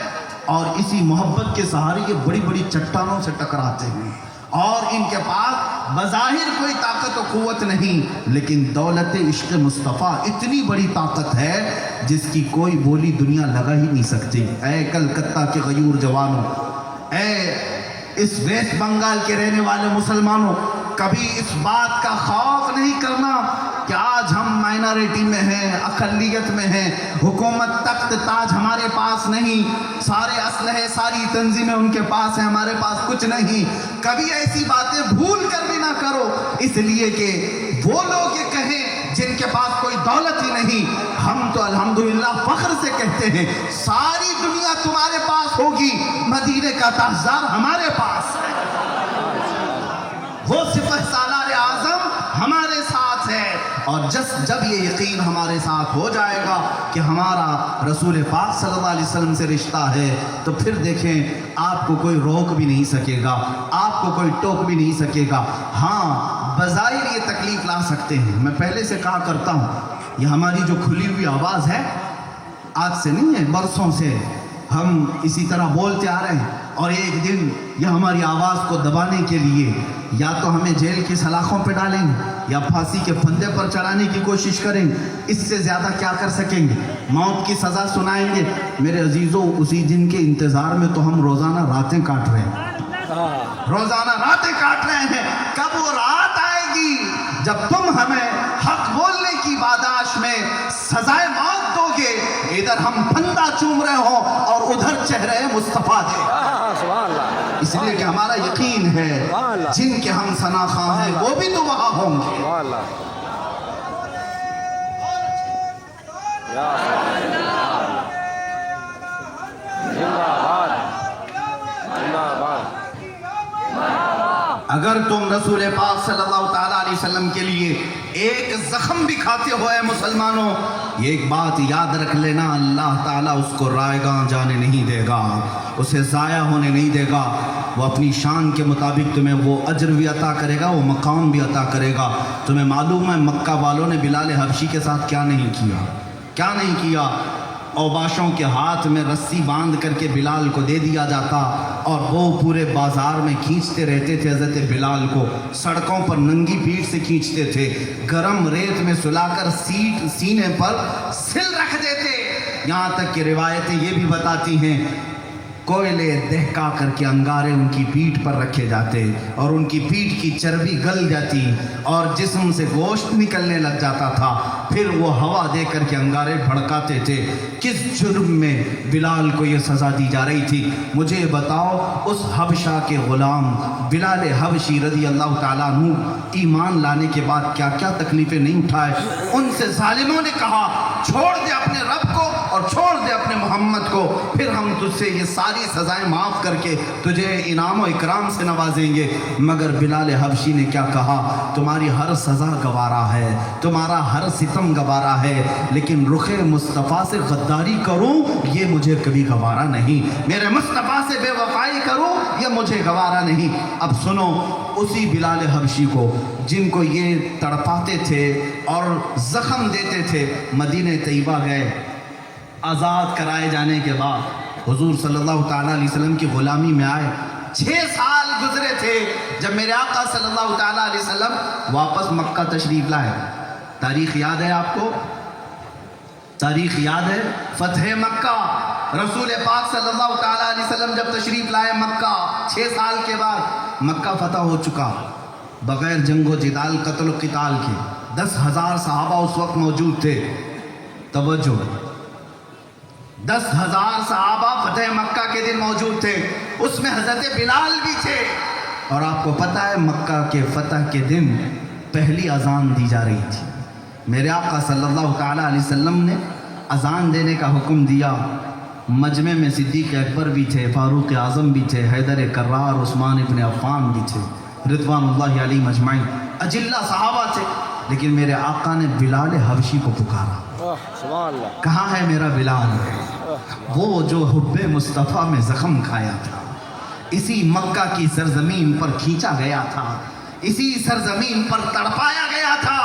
اور اسی محبت کے سہارے یہ بڑی بڑی چٹانوں سے ٹکراتے ہیں. اور ان کے پاس بظاہر کوئی طاقت و قوت نہیں، لیکن دولت عشق مصطفیٰ اتنی بڑی طاقت ہے جس کی کوئی بولی دنیا لگا ہی نہیں سکتی. اے کلکتہ کے غیور جوانوں، اے اس ویسٹ بنگال کے رہنے والے مسلمانوں، کبھی اس بات کا خوف نہیں کرنا کہ آج ہم مائنارٹی میں ہیں، اقلیت میں ہیں، حکومت تخت تاج ہمارے پاس نہیں، سارے اسلحے ساری تنظیمیں ان کے پاس ہیں، ہمارے پاس کچھ نہیں. کبھی ایسی باتیں بھول کر بھی نہ کرو، اس لیے کہ وہ لوگ یہ کہیں جن کے پاس کوئی دولت ہی نہیں. ہم تو الحمدللہ فخر سے کہتے ہیں ساری دنیا تمہارے پاس ہوگی، مدینے کا تاجدار ہمارے پاس ہے، وہ سپہ سالار اعظم ہمارے ساتھ ہے. اور جب یہ یقین ہمارے ساتھ ہو جائے گا کہ ہمارا رسول پاک صلی اللہ علیہ وسلم سے رشتہ ہے، تو پھر دیکھیں آپ کو کوئی روک بھی نہیں سکے گا، آپ کو کوئی ٹوک بھی نہیں سکے گا. ہاں بظاہر یہ تکلیف لا سکتے ہیں. میں پہلے سے کہا کرتا ہوں، یہ ہماری جو کھلی ہوئی آواز ہے، آج سے نہیں ہے، برسوں سے ہم اسی طرح بولتے آ رہے ہیں. اور ایک دن یہ ہماری آواز کو دبانے کے لیے یا تو ہمیں جیل کی سلاخوں پہ ڈالیں گے یا پھانسی کے پھندے پر چڑھانے کی کوشش کریں گے. اس سے زیادہ کیا کر سکیں گے؟ موت کی سزا سنائیں گے. میرے عزیزوں، اسی دن کے انتظار میں تو ہم روزانہ راتیں کاٹ رہے ہیں، روزانہ راتیں کاٹ رہے ہیں. کب وہ رات آئے گی جب تم ہمیں حق بولنے کی پاداش میں سزائے موت دو گے، ادھر ہم پھندا چوم رہے ہوں اور ادھر چہرے مصطفیٰ دے. اس لیے کہ ہمارا یقین ہے جن کے ہم ثنا خواہ ہیں وہ بھی تو وہاں ہوں گے. سبحان اللہ. یا زندہ باد زندہ باد. اگر تم رسول پاک صلی اللہ تعالیٰ علیہ وسلم کے لیے ایک زخم بھی کھاتے ہو اے مسلمانوں، یہ ایک بات یاد رکھ لینا، اللہ تعالیٰ اس کو رائیگاں جانے نہیں دے گا، اسے ضائع ہونے نہیں دے گا. وہ اپنی شان کے مطابق تمہیں وہ اجر بھی عطا کرے گا، وہ مقام بھی عطا کرے گا. تمہیں معلوم ہے مکہ والوں نے بلال حبشی کے ساتھ کیا نہیں کیا. اوباشوں کے ہاتھ میں رسی باندھ کر کے بلال کو دے دیا جاتا اور وہ پورے بازار میں کھینچتے رہتے تھے حضرت بلال کو، سڑکوں پر ننگی پیٹھ سے کھینچتے تھے، گرم ریت میں سلا کر سینے پر سل رکھ دیتے. یہاں تک کہ روایتیں یہ بھی بتاتی ہیں کوئلے دہکا کر کے انگارے ان کی پیٹھ پر رکھے جاتے اور ان کی پیٹھ کی چربی گل جاتی اور جسم سے گوشت نکلنے لگ جاتا تھا. پھر وہ ہوا دے کر کے انگارے بھڑکاتے تھے. کس جرم میں بلال کو یہ سزا دی جا رہی تھی؟ مجھے بتاؤ. اس حبشہ کے غلام بلال حبشی رضی اللہ تعالیٰ عنہ ایمان لانے کے بعد کیا کیا تکلیفیں نہیں اٹھائے. ان سے ظالموں نے کہا چھوڑ دے اپنے رب کو اور چھوڑ دے اپنے محمد کو، پھر ہم تجھ سے یہ ساری سزائیں معاف کر کے تجھے انعام و اکرام سے نوازیں گے. مگر بلال حبشی نے کیا کہا؟ تمہاری ہر سزا گوارا ہے، تمہارا ہر ستم گوارا ہے، لیکن رخ مصطفیٰ سے غداری کروں یہ مجھے کبھی گوارا نہیں، میرے مصطفیٰ سے بے وفائی کروں یہ مجھے گوارا نہیں. اب سنو، اسی بلال حبشی کو جن کو یہ تڑپاتے تھے اور زخم دیتے تھے، مدینہ طیبہ گئے. آزاد کرائے جانے کے بعد حضور صلی اللہ تعالیٰ علیہ وسلم کی غلامی میں آئے. 6 سال گزرے تھے جب میرے آقا صلی اللہ تعالیٰ علیہ وسلم واپس مکہ تشریف لائے. تاریخ یاد ہے آپ کو؟ تاریخ یاد ہے؟ فتح مکہ. رسول پاک صلی اللہ تعالیٰ علیہ وسلم جب تشریف لائے مکہ، 6 سال کے بعد مکہ فتح ہو چکا، بغیر جنگ و جدال، قتل و قتال کے. 10,000 صحابہ اس وقت موجود تھے. توجہ، 10,000 صحابہ فتح مکہ کے دن موجود تھے، اس میں حضرت بلال بھی تھے. اور آپ کو پتہ ہے مکہ کے فتح کے دن پہلی اذان دی جا رہی تھی. میرے آقا صلی اللہ تعالیٰ علیہ وسلم نے اذان دینے کا حکم دیا. مجمع میں صدیق اکبر بھی تھے، فاروق اعظم بھی تھے، حیدر کرار، عثمان ابن عفان بھی تھے، رضوان اللہ علیہ مجمعین، اجلہ صحابہ تھے. لیکن میرے آقا نے بلال حبشی کو پکارا. سبحان اللہ. کہاں ہے میرا بلال؟ وہ جو حب مصطفیٰ میں زخم کھایا تھا، اسی مکہ کی سرزمین پر کھینچا گیا تھا، اسی سرزمین پر تڑپایا گیا تھا.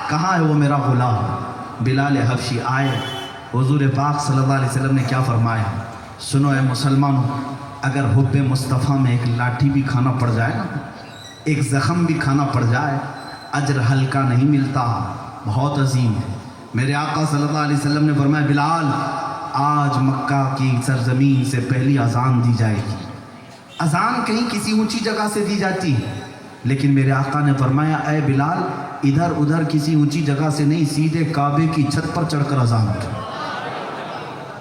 کہاں ہے وہ میرا غلام؟ بلال حبشی آئے. حضور پاک صلی اللہ علیہ وسلم نے کیا فرمایا؟ سنو اے مسلمانوں، اگر حب مصطفیٰ میں ایک لاٹھی بھی کھانا پڑ جائے نا، ایک زخم بھی کھانا پڑ جائے، اجر ہلکا نہیں ملتا، بہت عظیم ہے. میرے آقا صلی اللہ علیہ وسلم نے فرمایا بلال آج مکہ کی سرزمین سے پہلی اذان دی جائے گی. اذان کہیں کسی اونچی جگہ سے دی جاتی ہے، لیکن میرے آقا نے فرمایا اے بلال ادھر ادھر کسی اونچی جگہ سے نہیں، سیدھے کعبے کی چھت پر چڑھ کر اذان کی.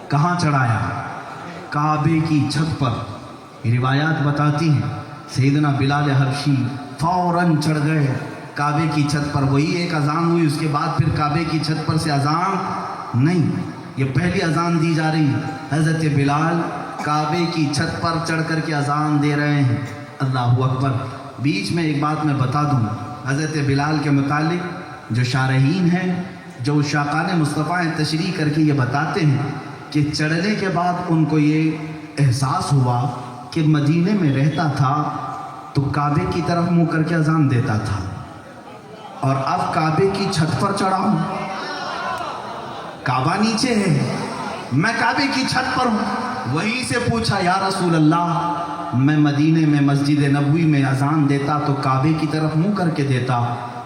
کہاں چڑھایا؟ کعبے کی چھت پر. روایات بتاتی ہیں سیدنا بلال حبشی فوراً چڑھ گئے کعبے کی چھت پر. وہی ایک اذان ہوئی، اس کے بعد پھر کعبے کی چھت پر سے اذان نہیں، یہ پہلی اذان دی جا رہی. حضرت بلال کعبے کی چھت پر چڑھ کر کے اذان دے رہے ہیں. اللہ اکبر. بیچ میں ایک بات میں بتا دوں حضرت بلال کے متعلق، جو شارحین ہیں، جو شاقان مصطفیٰ ہیں، تشریح کر کے یہ بتاتے ہیں کہ چڑھنے کے بعد ان کو یہ احساس ہوا کہ مدینے میں رہتا تھا تو کعبے کی طرف منہ کر کے اذان دیتا تھا، اور اب کعبے کی چھت پر چڑھا ہوں، کعبہ نیچے ہے، میں کعبے کی چھت پر ہوں. وہیں سے پوچھا یا رسول اللہ، میں مدینے میں مسجد نبوی میں اذان دیتا تو کعبے کی طرف منہ کر کے دیتا،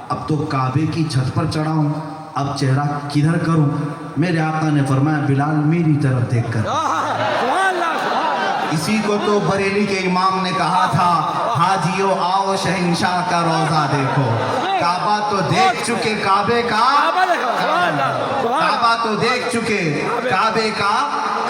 اب تو کعبے کی چھت پر چڑھا ہوں، اب چہرہ کدھر کروں؟ میرے آقا نے فرمایا بلال میری طرف دیکھ کر. اسی کو تو بریلی کے امام نے کہا تھا حاجیو آؤ شہنشاہ کا روزہ دیکھو. کعبہ تو دیکھ چکے، کعبے کا کعبہ تو دیکھ چکے، کعبے کا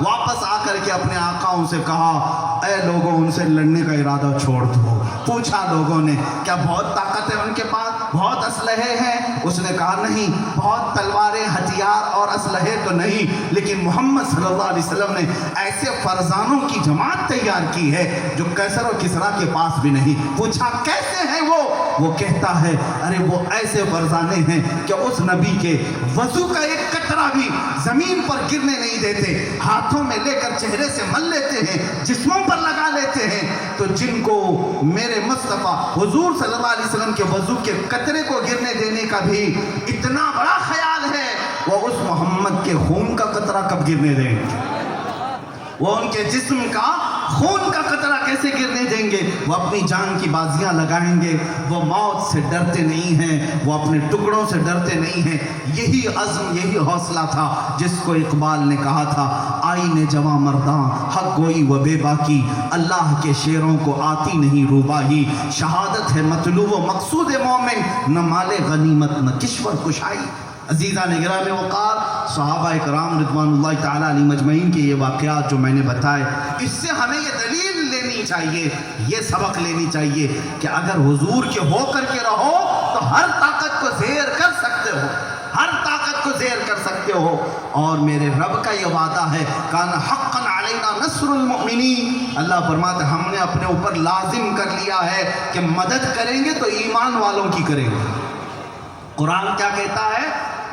واپس آ کر کے اپنے آقاؤں سے کہا اے لوگوں ان سے لڑنے کا ارادہ چھوڑ دو. پوچھا لوگوں نے کیا بہت طاقت ہے ان کے پاس, بہت اسلحے ہیں؟ اس نے کہا نہیں, بہت تلواریں ہتھیار اور اسلحے تو نہیں, لیکن محمد صلی اللہ علیہ وسلم نے ایسے فرزانوں کی جماعت تیار کی ہے جو کیسر و کسرا کے پاس بھی نہیں. پوچھا کیسے ہیں وہ کہتا ہے ارے وہ ایسے فرزانے ہیں کہ اس نبی کے وضو کا ایک قطرہ بھی زمین پر گرنے نہیں دیتے, ہاتھوں میں لے کر چہرے سے مل لیتے ہیں, جسموں پر لگا لیتے ہیں. تو جن کو میرے مصطفیٰ حضور صلی اللہ علیہ وسلم کے وضو کے قطرے کو گرنے دینے کا بھی اتنا بڑا خیال ہے, وہ اس محمد کے خون کا قطرہ کب گرنے دیں گے؟ وہ ان کے جسم کا خون کا قطرہ کیسے گرنے دیں گے؟ وہ اپنی جان کی بازیاں لگائیں گے. وہ موت سے ڈرتے نہیں ہیں, وہ اپنے ٹکڑوں سے ڈرتے نہیں ہیں. یہی عزم, یہی حوصلہ تھا جس کو اقبال نے کہا تھا آئین جواں مرداں حق گوئی و بے باکی, اللہ کے شیروں کو آتی نہیں روباہی. شہادت ہے مطلوب و مقصود مومن, نہ مال غنیمت نہ کشور کشائی. عزیزان گرامی وقار, صحابہ کرام رضوان اللہ تعالیٰ علیہ مجمعین کے یہ واقعات جو میں نے بتائے, اس سے ہمیں یہ دلیل لینی چاہیے, یہ سبق لینی چاہیے کہ اگر حضور کے ہو کر کے رہو تو ہر طاقت کو زیر کر سکتے ہو, ہر طاقت کو زیر کر سکتے ہو. اور میرے رب کا یہ وعدہ ہے کان حقا علینا نصر المؤمنین, اللہ فرماتے ہم نے اپنے اوپر لازم کر لیا ہے کہ مدد کریں گے تو ایمان والوں کی کریں گے. قرآن کیا کہتا ہے؟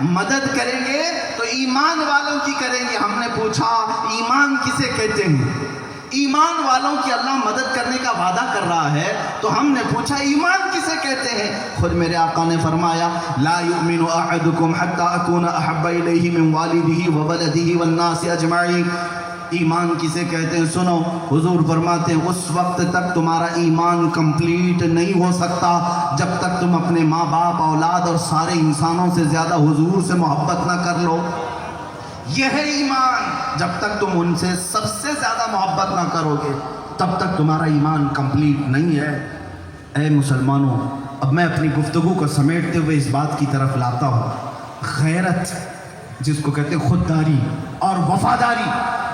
مدد کریں گے تو ایمان والوں کی کریں گے. ہم نے پوچھا ایمان کسے کہتے ہیں؟ ایمان والوں کی اللہ مدد کرنے کا وعدہ کر رہا ہے, تو ہم نے پوچھا ایمان کسے کہتے ہیں؟ خود میرے آقا نے فرمایا لا یؤمن احدکم حتی اکون احب الیہ من والدہ وولدہ والناس اجمعین. ایمان کسے کہتے ہیں؟ سنو, حضور فرماتے ہیں اس وقت تک تمہارا ایمان کمپلیٹ نہیں ہو سکتا جب تک تم اپنے ماں باپ, اولاد اور سارے انسانوں سے زیادہ حضور سے محبت نہ کر لو. یہ ہے ایمان. جب تک تم ان سے سب سے زیادہ محبت نہ کرو گے تب تک تمہارا ایمان کمپلیٹ نہیں ہے. اے مسلمانوں, اب میں اپنی گفتگو کو سمیٹتے ہوئے اس بات کی طرف لاتا ہوں, غیرت جس کو کہتے ہیں خودداری اور وفاداری,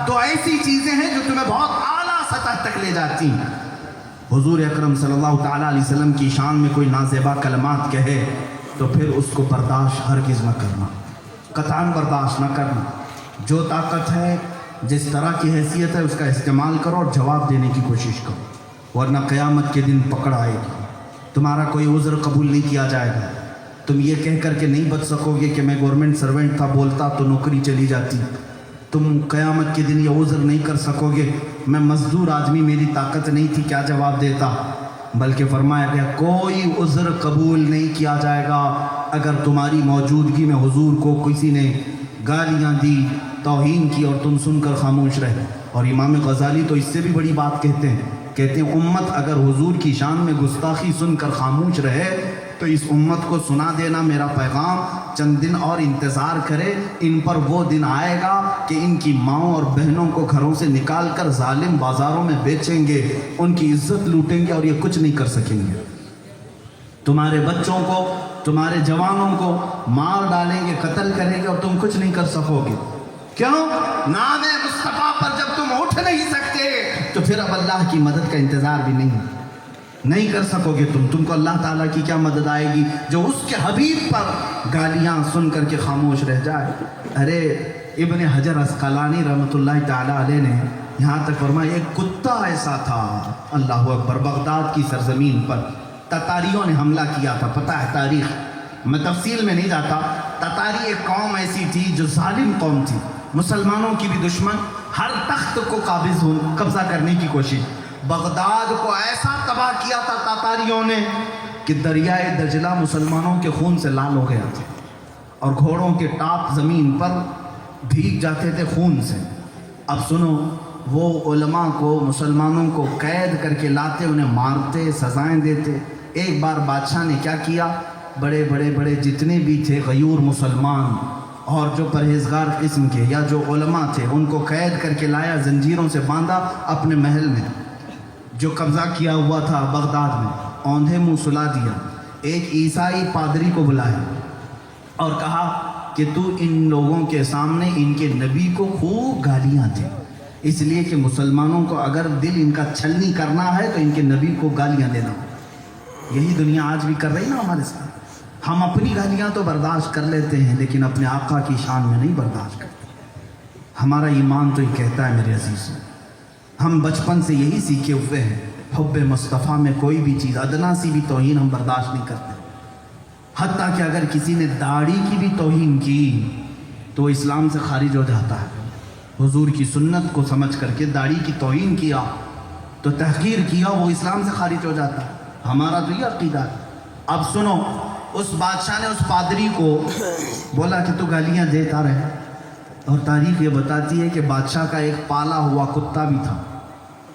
دو ایسی چیزیں ہیں جو تمہیں بہت اعلیٰ سطح تک لے جاتی ہیں. حضور اکرم صلی اللہ تعالیٰ علیہ وسلم کی شان میں کوئی نازیبا کلمات کہے تو پھر اس کو برداشت ہرگز نہ کرنا, قطعاً برداشت نہ کرنا. جو طاقت ہے, جس طرح کی حیثیت ہے, اس کا استعمال کرو اور جواب دینے کی کوشش کرو, ورنہ قیامت کے دن پکڑ آئے گی. تمہارا کوئی عذر قبول نہیں کیا جائے گا. تم یہ کہہ کر کے نہیں بچ سکو گے کہ میں گورنمنٹ سرونٹ تھا, بولتا تو نوکری چلی جاتی. تم قیامت کے دن یہ عذر نہیں کر سکو گے میں مزدور آدمی, میری طاقت نہیں تھی, کیا جواب دیتا. بلکہ فرمایا گیا کوئی عذر قبول نہیں کیا جائے گا اگر تمہاری موجودگی میں حضور کو کسی نے گالیاں دی, توہین کی اور تم سن کر خاموش رہے. اور امام غزالی تو اس سے بھی بڑی بات کہتے ہیں امت اگر حضور کی شان میں گستاخی سن کر خاموش رہے تو اس امت کو سنا دینا میرا پیغام, چند دن اور انتظار کرے, ان پر وہ دن آئے گا کہ ان کی ماؤں اور بہنوں کو گھروں سے نکال کر ظالم بازاروں میں بیچیں گے, ان کی عزت لوٹیں گے اور یہ کچھ نہیں کر سکیں گے. تمہارے بچوں کو, تمہارے جوانوں کو مار ڈالیں گے, قتل کریں گے اور تم کچھ نہیں کر سکو گے. کیوں؟ نام مصطفیٰ پر جب تم اٹھ نہیں سکتے تو پھر اب اللہ کی مدد کا انتظار بھی نہیں کر سکو گے. تم کو اللہ تعالیٰ کی کیا مدد آئے گی جو اس کے حبیب پر گالیاں سن کر کے خاموش رہ جائے. ارے ابن حجر عسقلانی رحمۃ اللہ تعالیٰ علیہ نے یہاں تک فرمایا ایک کتا ایسا تھا, اللہ اکبر, بغداد کی سرزمین پر تتاریوں نے حملہ کیا تھا. پتہ ہے تاریخ, میں تفصیل میں نہیں جاتا. تتاری ایک قوم ایسی تھی جو ظالم قوم تھی, مسلمانوں کی بھی دشمن, ہر تخت کو قبضہ کرنے کی کوشش. بغداد کو ایسا تباہ کیا تھا تاتاریوں نے کہ دریائے دجلہ مسلمانوں کے خون سے لال ہو گیا تھا اور گھوڑوں کے ٹاپ زمین پر بھیگ جاتے تھے خون سے. اب سنو, وہ علماء کو, مسلمانوں کو قید کر کے لاتے, انہیں مارتے, سزائیں دیتے. ایک بار بادشاہ نے کیا کیا, بڑے جتنے بھی تھے غیور مسلمان اور جو پرہیزگار قسم کے یا جو علماء تھے ان کو قید کر کے لایا, زنجیروں سے باندھا اپنے محل میں جو قبضہ کیا ہوا تھا بغداد میں, اوندھے منہ سلا دیا. ایک عیسائی پادری کو بلایا اور کہا کہ کہ تو ان لوگوں کے سامنے ان کے نبی کو خوب گالیاں دے، اس لیے کہ مسلمانوں کو اگر دل ان کا چھلنی کرنا ہے تو ان کے نبی کو گالیاں دینا۔ یہی دنیا آج بھی کر رہی نا ہمارے ساتھ۔ ہم اپنی گالیاں تو برداشت کر لیتے ہیں لیکن اپنے آقا کی شان میں نہیں برداشت کرتے۔ ہمارا ایمان تو یہ کہتا ہے میرے عزیزوں، ہم بچپن سے یہی سیکھے ہوئے ہیں، حب مصطفیٰ میں کوئی بھی چیز ادنا سی بھی توہین ہم برداشت نہیں کرتے۔ حتیٰ کہ اگر کسی نے داڑھی کی بھی توہین کی تو وہ اسلام سے خارج ہو جاتا ہے۔ حضور کی سنت کو سمجھ کر کے داڑھی کی توہین کیا تو تحقیر کیا، وہ اسلام سے خارج ہو جاتا ہے۔ ہمارا تو یہ عقیدہ ہے۔ اب سنو، اس بادشاہ نے اس پادری کو بولا کہ تو گالیاں دیتا رہے، اور تاریخ یہ بتاتی ہے کہ بادشاہ کا ایک پالا ہوا کتا بھی تھا۔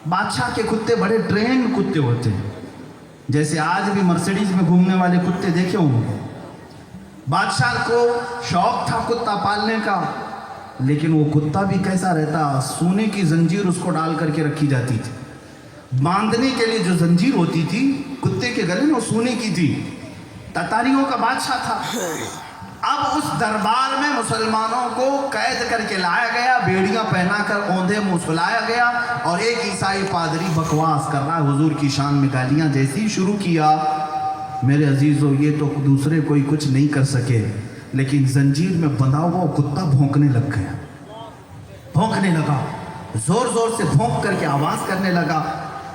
بادشاہ کے کتے بڑے ٹرینڈ کتے ہوتے ہیں، جیسے آج بھی مرسیڈیز میں گھومنے والے کتے دیکھے ہوں گے۔ بادشاہ کو شوق تھا کتا پالنے کا، لیکن وہ کتا بھی کیسا رہتا، سونے کی زنجیر اس کو ڈال کر کے رکھی جاتی تھی۔ باندھنے کے لیے جو زنجیر ہوتی تھی کتے کے گلے میں وہ سونے کی تھی۔ تتاریوں کا بادشاہ تھا۔ اب اس دربار میں مسلمانوں کو قید کر کے لایا گیا، بیڑیاں پہنا کر اوندھے منہ سلایا گیا، اور ایک عیسائی پادری بکواس کر رہا ہے، حضور کی شان میں گالیاں جیسی شروع کیا۔ میرے عزیزو، یہ تو دوسرے کوئی کچھ نہیں کر سکے، لیکن زنجیر میں بندھا ہوا کتا بھونکنے لگ گیا، بھونکنے لگا، زور زور سے بھونک کر کے آواز کرنے لگا۔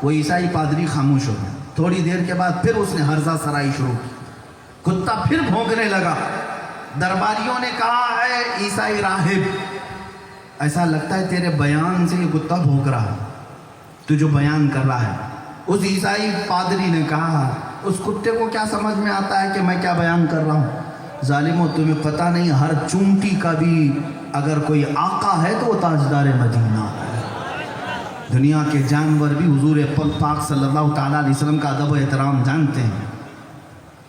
وہ عیسائی پادری خاموش ہو گیا۔ تھوڑی دیر کے بعد پھر اس نے ہرزہ سرائی شروع کی، کتا پھر بھونکنے لگا۔ درباریوں نے کہا، ہے عیسائی راہب، ایسا لگتا ہے تیرے بیان سے یہ کتا بھونک رہا ہے، تو جو بیان کر رہا ہے۔ اس عیسائی پادری نے کہا، اس کتے کو کیا سمجھ میں آتا ہے کہ میں کیا بیان کر رہا ہوں؟ ظالموں، تمہیں پتہ نہیں ہر چونٹی کا بھی اگر کوئی آقا ہے تو وہ تاجدار مدینہ ہے۔ دنیا کے جانور بھی حضور پاک صلی اللہ تعالیٰ علیہ وسلم کا ادب و احترام جانتے ہیں۔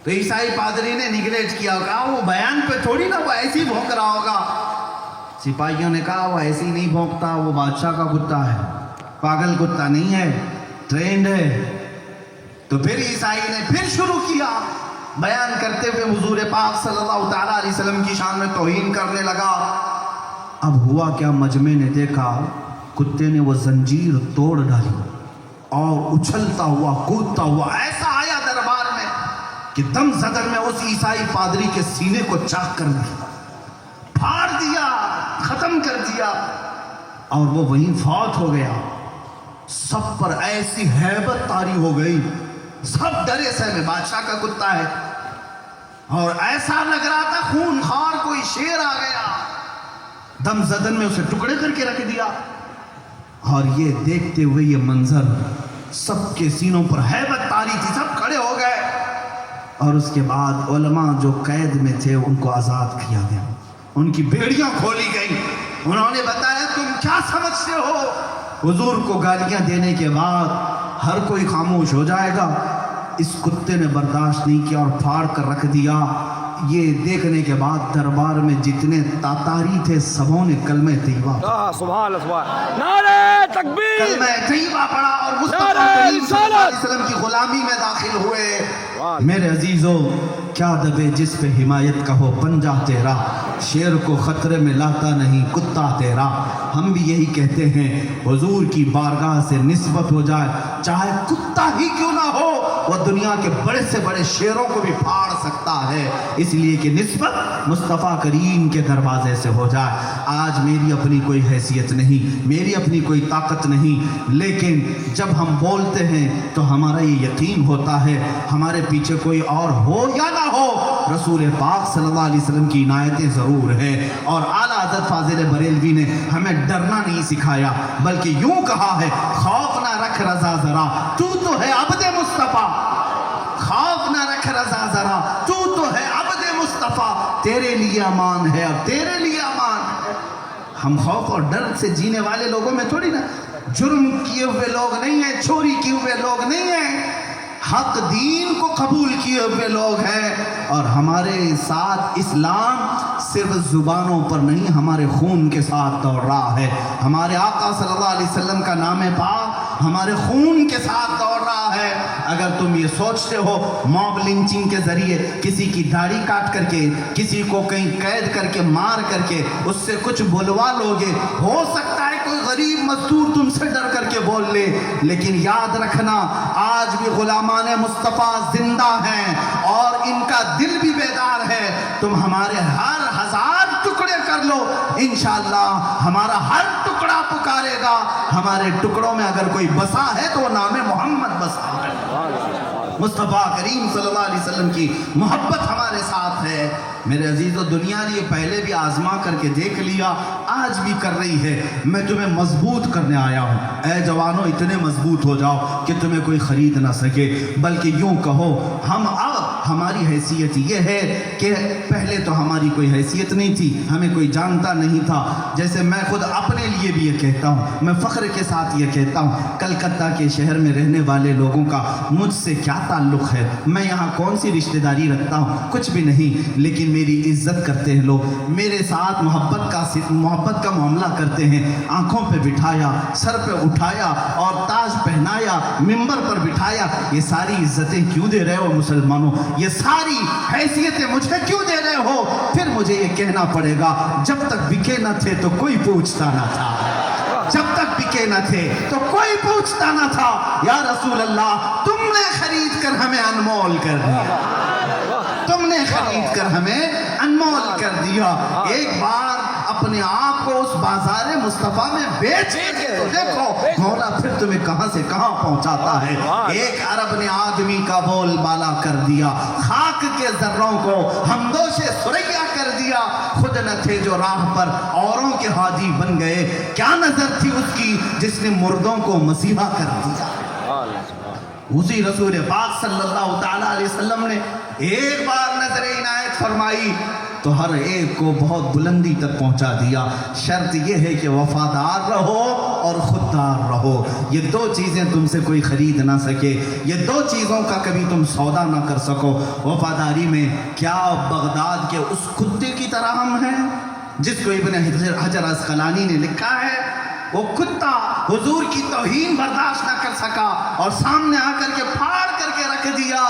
تو عیسائی پادری نے نگلیٹ کیا، کہا وہ بیان پہ تھوڑی نا، وہ ایسی بھونک رہا ہوگا۔ سپاہیوں نے کہا وہ ایسی نہیں بھونکتا، وہ بادشاہ کا کتا ہے، پاگل کتا نہیں ہے، ٹرینڈ ہے۔ تو پھر عیسائی نے پھر شروع کیا بیان کرتے ہوئے حضور پاک صلی اللہ تعالیٰ علیہ وسلم کی شان میں توہین کرنے لگا۔ اب ہوا کیا، مجمع نے دیکھا کتے نے وہ زنجیر توڑ ڈالی اور اچھلتا ہوا کودتا ہوا ایسا آیا دربار میں کہ دم زدن میں اس عیسائی پادری کے سینے کو چاک کر دیا، پھاڑ دیا، ختم کر دیا، اور وہ وہیں فوت ہو گیا۔ سب پر ایسی ہیبت طاری ہو گئی، سب ڈرے سہمے، بادشاہ کا کتا ہے، اور ایسا لگ رہا تھا خون خوار کوئی شیر آ گیا۔ دم زدن میں اسے ٹکڑے کر کے رکھ دیا، اور یہ دیکھتے ہوئے یہ منظر، سب کے سینوں پر ہیبت طاری تھی، سب کھڑے ہو گئے۔ اور اس کے بعد علماء جو قید میں تھے ان کو آزاد کیا گیا، ان کی بیڑیاں کھولی گئی۔ انہوں نے بتایا تم کیا سمجھتے ہو، حضور کو گالیاں دینے کے بعد ہر کوئی خاموش ہو جائے گا؟ اس کتے نے برداشت نہیں کیا اور پھاڑ کر رکھ دیا۔ یہ دیکھنے کے بعد دربار میں جتنے تاتاری تھے سبوں نے کلمہ طیبہ سبحان اللہ، نعرہ تکبیر، کلمہ طیبہ پڑھا اور مصطفیٰ کریم صلی اللہ علیہ وسلم کی غلامی میں داخل ہوئے۔ میرے عزیزو، کیا دبے جس پہ حمایت کا ہو پنجہ تیرا، شیر کو خطرے میں لاتا نہیں کتا تیرا۔ ہم بھی یہی کہتے ہیں، حضور کی بارگاہ سے نسبت ہو جائے، چاہے کتا ہی کیوں نہ ہو، وہ دنیا کے بڑے سے بڑے شیروں کو بھی پھاڑ سکتا ہے، اس لیے کہ نسبت مصطفیٰ کریم کے دروازے سے ہو جائے۔ آج میری اپنی کوئی حیثیت نہیں، میری اپنی کوئی طاقت نہیں، لیکن جب ہم بولتے ہیں تو ہمارا یہ یقین ہوتا ہے ہمارے پیچھے کوئی اور ہو یا نہ ہو، رسول پاک صلی اللہ علیہ وسلم کی عنایتیں ضرور ہیں۔ اور اعلیٰ حضرت فاضل بریلوی نے ہمیں ڈرنا نہیں سکھایا، بلکہ یوں کہا ہے، خوف نہ رکھ رضا ذرا، تو ہے عبد مصطفیٰ، خوف نہ رکھ رضا ذرا، تو ہے عبد مصطفیٰ، تیرے لیے امان ہے، اب تیرے لیے امان ہے۔ ہم خوف اور ڈر سے جینے والے لوگوں میں تھوڑی نا، جرم کیے ہوئے لوگ نہیں ہیں، چوری کیے ہوئے لوگ نہیں ہیں، حق دین کو قبول کیے ہوئے لوگ ہیں۔ اور ہمارے ساتھ اسلام صرف زبانوں پر نہیں، ہمارے خون کے ساتھ دوڑ رہا ہے۔ ہمارے آقا صلی اللہ علیہ وسلم کا نام پاک ہمارے خون کے ساتھ دوڑ رہا ہے۔ اگر تم یہ سوچتے ہو موب لنچنگ کے ذریعے کسی کی داڑھی کاٹ کر کے کسی کو کہیں قید کر کے مار کر کے اس سے کچھ بلوا لوگے، ہو سکتا ہے کوئی غریب مزدور تم سے ڈر کر کے بول لے، لیکن یاد رکھنا آج بھی غلامان مصطفیٰ زندہ ہیں اور ان کا دل بھی بیدار ہے۔ تم ہمارے ہر 1000 ٹکڑے کر لو، انشاءاللہ ہمارا ہر ٹکڑا پکارے گا۔ ہمارے ٹکڑوں میں اگر کوئی بسا ہے تو وہ نام محمد بسا ہے۔ مصطفیٰ کریم صلی اللہ علیہ وسلم کی محبت ہمارے ساتھ ہے۔ میرے عزیزو، دنیا نے یہ پہلے بھی آزما کر کے دیکھ لیا، آج بھی کر رہی ہے۔ میں تمہیں مضبوط کرنے آیا ہوں۔ اے جوانوں، اتنے مضبوط ہو جاؤ کہ تمہیں کوئی خرید نہ سکے، بلکہ یوں کہو ہم اب ہماری حیثیت یہ ہے کہ پہلے تو ہماری کوئی حیثیت نہیں تھی، ہمیں کوئی جانتا نہیں تھا۔ جیسے میں خود اپنے لیے بھی یہ کہتا ہوں، میں فخر کے ساتھ یہ کہتا ہوں، کلکتہ کے شہر میں رہنے والے لوگوں کا مجھ سے کیا تعلق ہے؟ میں یہاں کون سی رشتہ داری رکھتا ہوں؟ کچھ بھی نہیں، لیکن میری عزت کرتے ہیں لوگ، میرے ساتھ محبت کا معاملہ کرتے ہیں۔ آنکھوں پہ بٹھایا، سر پہ اٹھایا اور تاج پہنایا، منبر پر بٹھایا۔ یہ ساری عزتیں کیوں دے رہے ہو مسلمانوں؟ یہ ساری حیثیتیں مجھے کیوں دے رہے ہو؟ پھر مجھے یہ کہنا پڑے گا، جب تک بکے نہ تھے تو کوئی پوچھتا نہ تھا، جب تک بکے نہ تھے تو کوئی پوچھتا نہ تھا۔ یا رسول اللہ، تم نے خرید کر ہمیں انمول کر دیا، تم نے خرید کر ہمیں انمول کر دیا۔ ایک بار اپنے آپ کو اس بازار مصطفیٰ میں بیچ کے تو دیکھو مولا پھر تمہیں کہاں سے کہاں پہنچاتا ہے۔ ایک عرب نے آدمی کا بول بالا کر دیا، خاک کے ذروں کو ہمدوش ثریا کر دیا۔ خود نہ تھے جو راہ پر اوروں کے حاجی بن گئے، کیا نظر تھی اس کی جس نے مردوں کو مسیحا کر دیا۔ اسی رسول پاک صلی اللہ تعالیٰ علیہ وسلم نے ایک بار نظر عنایت فرمائی تو ہر ایک کو بہت بلندی تک پہنچا دیا۔ شرط یہ ہے کہ وفادار رہو اور خوددار رہو۔ یہ دو چیزیں تم سے کوئی خرید نہ سکے، یہ دو چیزوں کا کبھی تم سودا نہ کر سکو۔ وفاداری میں کیا بغداد کے اس کتے کی طرح ہم ہیں جس کو ابن حجر عسقلانی نے لکھا ہے؟ وہ کتا حضور کی توہین برداشت نہ کر سکا اور سامنے آ کر کے پھاڑ کر کے رکھ دیا۔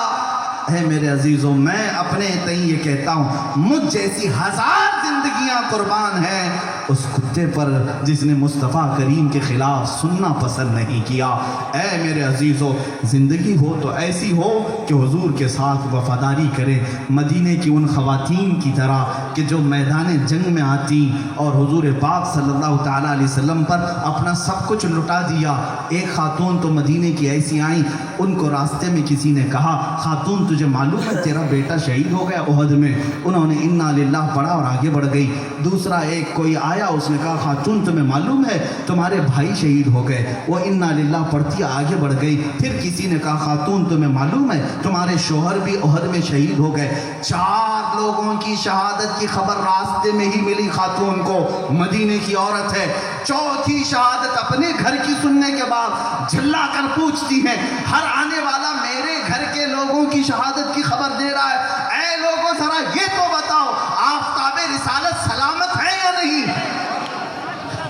اے میرے عزیزوں، میں اپنے تئیں یہ کہتا ہوں، مجھ جیسی 1000 زندگیاں قربان ہیں اس کتے پر جس نے مصطفیٰ کریم کے خلاف سننا پسند نہیں کیا۔ اے میرے عزیزوں، زندگی ہو تو ایسی ہو کہ حضور کے ساتھ وفاداری کرے، مدینے کی ان خواتین کی طرح کہ جو میدان جنگ میں آتی اور حضور پاک صلی اللہ تعالیٰ علیہ وسلم پر اپنا سب کچھ لٹا دیا۔ ایک خاتون تو مدینے کی ایسی آئیں، ان کو راستے میں کسی نے کہا، خاتون تجھے معلوم ہے تیرا بیٹا شہید ہو گیا احد میں؟ انہوں نے انا للہ پڑھا اور آگے بڑھ گئی۔ دوسرا ایک کوئی آیا، اس نے کہا خاتون تمہیں معلوم ہے تمہارے بھائی شہید ہو گئے؟ وہ انا للہ پڑھتی آگے بڑھ گئی۔ پھر کسی نے کہا خاتون تمہیں معلوم ہے تمہارے شوہر بھی احد میں شہید ہو گئے؟ 4 لوگوں کی شہادت کی خبر راستے میں ہی ملی خاتون کو، مدینے کی عورت ہے۔ چوتھی شہادت اپنے گھر کی سننے کے بعد جھلا کر پوچھتی ہیں، ہر آنے والا میرے گھر کے لوگوں کی شہادت کی خبر دے رہا ہے، اے لوگوں ذرا یہ تو بتاؤ آفتاب رسالت سلامت ہے یا نہیں؟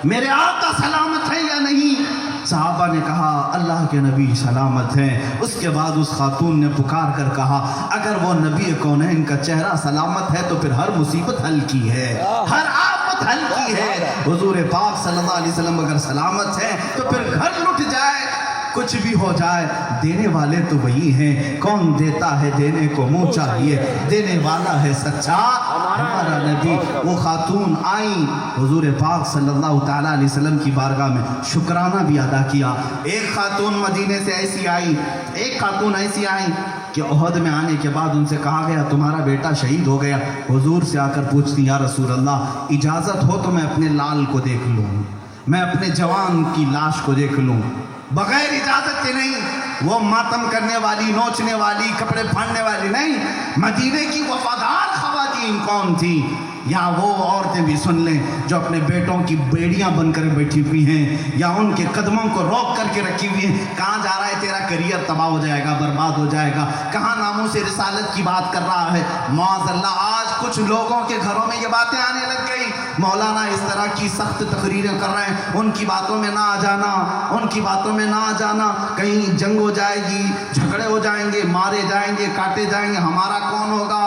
میرے آقا سلامت ہے یا نہیں؟ صحابہ نے کہا اللہ کے نبی سلامت ہیں۔ اس کے بعد اس خاتون نے پکار کر کہا اگر وہ نبی کونین کا چہرہ سلامت ہے تو پھر ہر مصیبت حل کی ہے، ہر آفت حل کی ہے۔ حضور پاک صلی اللہ علیہ وسلم اگر سلامت ہے تو پھر گھر لٹ جائے، کچھ بھی ہو جائے، دینے والے تو وہی ہیں۔ کون دیتا ہے دینے کو منہ چاہیے، دینے والا ہے سچا ہمارا نبی۔ وہ خاتون آئیں، حضور پاک صلی اللہ تعالیٰ علیہ وسلم کی بارگاہ میں شکرانہ بھی ادا کیا۔ ایک خاتون مدینے سے ایسی آئی، ایک خاتون ایسی آئی کہ احد میں آنے کے بعد ان سے کہا گیا تمہارا بیٹا شہید ہو گیا۔ حضور سے آ کر پوچھتی یا رسول اللہ اجازت ہو تو میں اپنے لال کو دیکھ لوں، میں اپنے جوان کی لاش کو دیکھ لوں؟ بغیر اجازت کے نہیں۔ وہ ماتم کرنے والی، نوچنے والی، کپڑے پھاڑنے والی نہیں، مدینے کی وفادار خواتین کون تھی؟ یا وہ عورتیں بھی سن لیں جو اپنے بیٹوں کی بیڑیاں بن کر بیٹھی ہوئی ہیں یا ان کے قدموں کو روک کر کے رکھی ہوئی ہیں. کہاں جا رہا ہے تیرا کیریئر؟ تباہ ہو جائے گا، برباد ہو جائے گا. کہاں ناموس رسالت کی بات کر رہا ہے؟ معاذ اللہ آج کچھ لوگوں کے گھروں میں یہ باتیں آنے لگ گئی. مولانا اس طرح کی سخت تقریریں کر رہے ہیں، ان کی باتوں میں نہ آ جانا، ان کی باتوں میں نہ آ جانا. کہیں جنگ ہو جائے گی، جھگڑے ہو جائیں گے، مارے جائیں گے، کاٹے جائیں گے، ہمارا کون ہوگا؟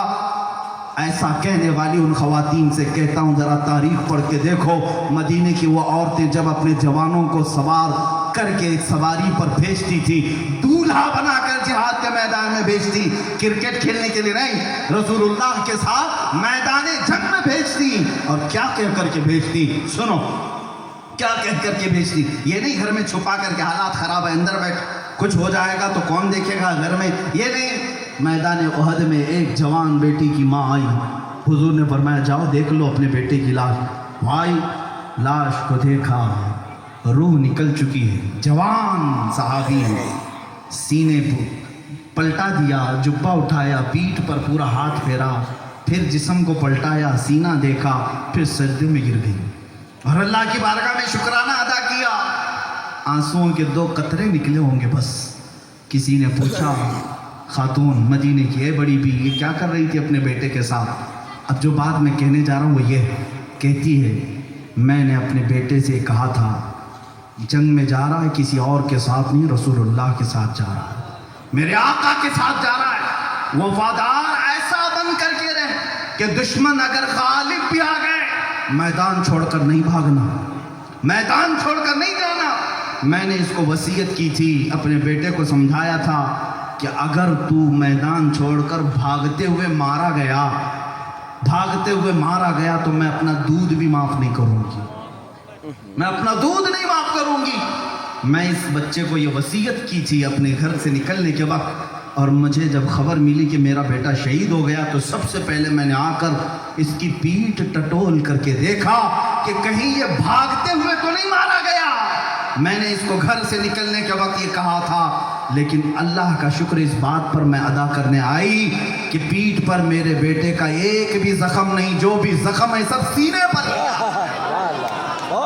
ایسا کہنے والی ان خواتین سے کہتا ہوں ذرا تاریخ پڑھ کے دیکھو. مدینے کی وہ عورتیں جب اپنے جوانوں کو سوار کر کے ایک سواری پر بھیجتی تھی، دولہا بنا کر جہاد کے میدان میں بھیجتی، کرکٹ کھیلنے کے لیے نہیں، رسول اللہ کے ساتھ میدان جنگ میں بھیجتی. اور کیا کہہ کر کے بھیجتی؟ سنو کیا کہہ کر کے بھیجتی. یہ نہیں گھر میں چھپا کر کے حالات خراب ہے اندر بیٹھ کچھ ہو جائے گا تو کون دیکھے گا گھر میں، یہ نہیں. میدان احد میں ایک جوان بیٹی کی ماں آئی، حضور نے فرمایا جاؤ دیکھ لو اپنے بیٹے کی لاش. بھائی لاش کو دیکھا، روح نکل چکی ہے. جوان صحابی ہے، سینے پلٹا دیا، جبہ اٹھایا، پیٹھ پر پورا ہاتھ پھیرا، پھر جسم کو پلٹایا، سینہ دیکھا، پھر سجدے میں گر گئی اور اللہ کی بارگاہ میں شکرانہ ادا کیا. آنسوؤں کے 2 قطرے نکلے ہوں گے بس. کسی نے پوچھا خاتون مدینے کی، اے بڑی بی یہ کیا کر رہی تھی اپنے بیٹے کے ساتھ؟ اب جو بات میں کہنے جا رہا ہوں وہ یہ کہتی ہے میں نے اپنے بیٹے سے کہا تھا جنگ میں جا رہا ہے کسی اور کے ساتھ نہیں، رسول اللہ کے ساتھ جا رہا ہے، میرے آقا کے ساتھ جا رہا ہے. وفادار ایسا بن کر کے رہے کہ دشمن اگر غالب بھی آ گئے میدان چھوڑ کر نہیں بھاگنا، میدان چھوڑ کر نہیں جانا. میں نے اس کو وصیت کی تھی، اپنے بیٹے کو سمجھایا تھا کہ اگر تو میدان چھوڑ کر بھاگتے ہوئے مارا گیا تو میں اپنا دودھ بھی معاف نہیں کروں گی، میں اپنا دودھ نہیں معاف کروں گی. میں اس بچے کو یہ وصیت کی تھی اپنے گھر سے نکلنے کے وقت. اور مجھے جب خبر ملی کہ میرا بیٹا شہید ہو گیا تو سب سے پہلے میں نے آ کر اس کی پیٹھ ٹٹول کر کے دیکھا کہ کہیں یہ بھاگتے ہوئے تو نہیں مارا گیا. میں نے اس کو گھر سے نکلنے کے وقت یہ کہا تھا، لیکن اللہ کا شکر اس بات پر میں ادا کرنے آئی کہ پیٹھ پر میرے بیٹے کا ایک بھی زخم نہیں، جو بھی زخم ہے سب سینے پر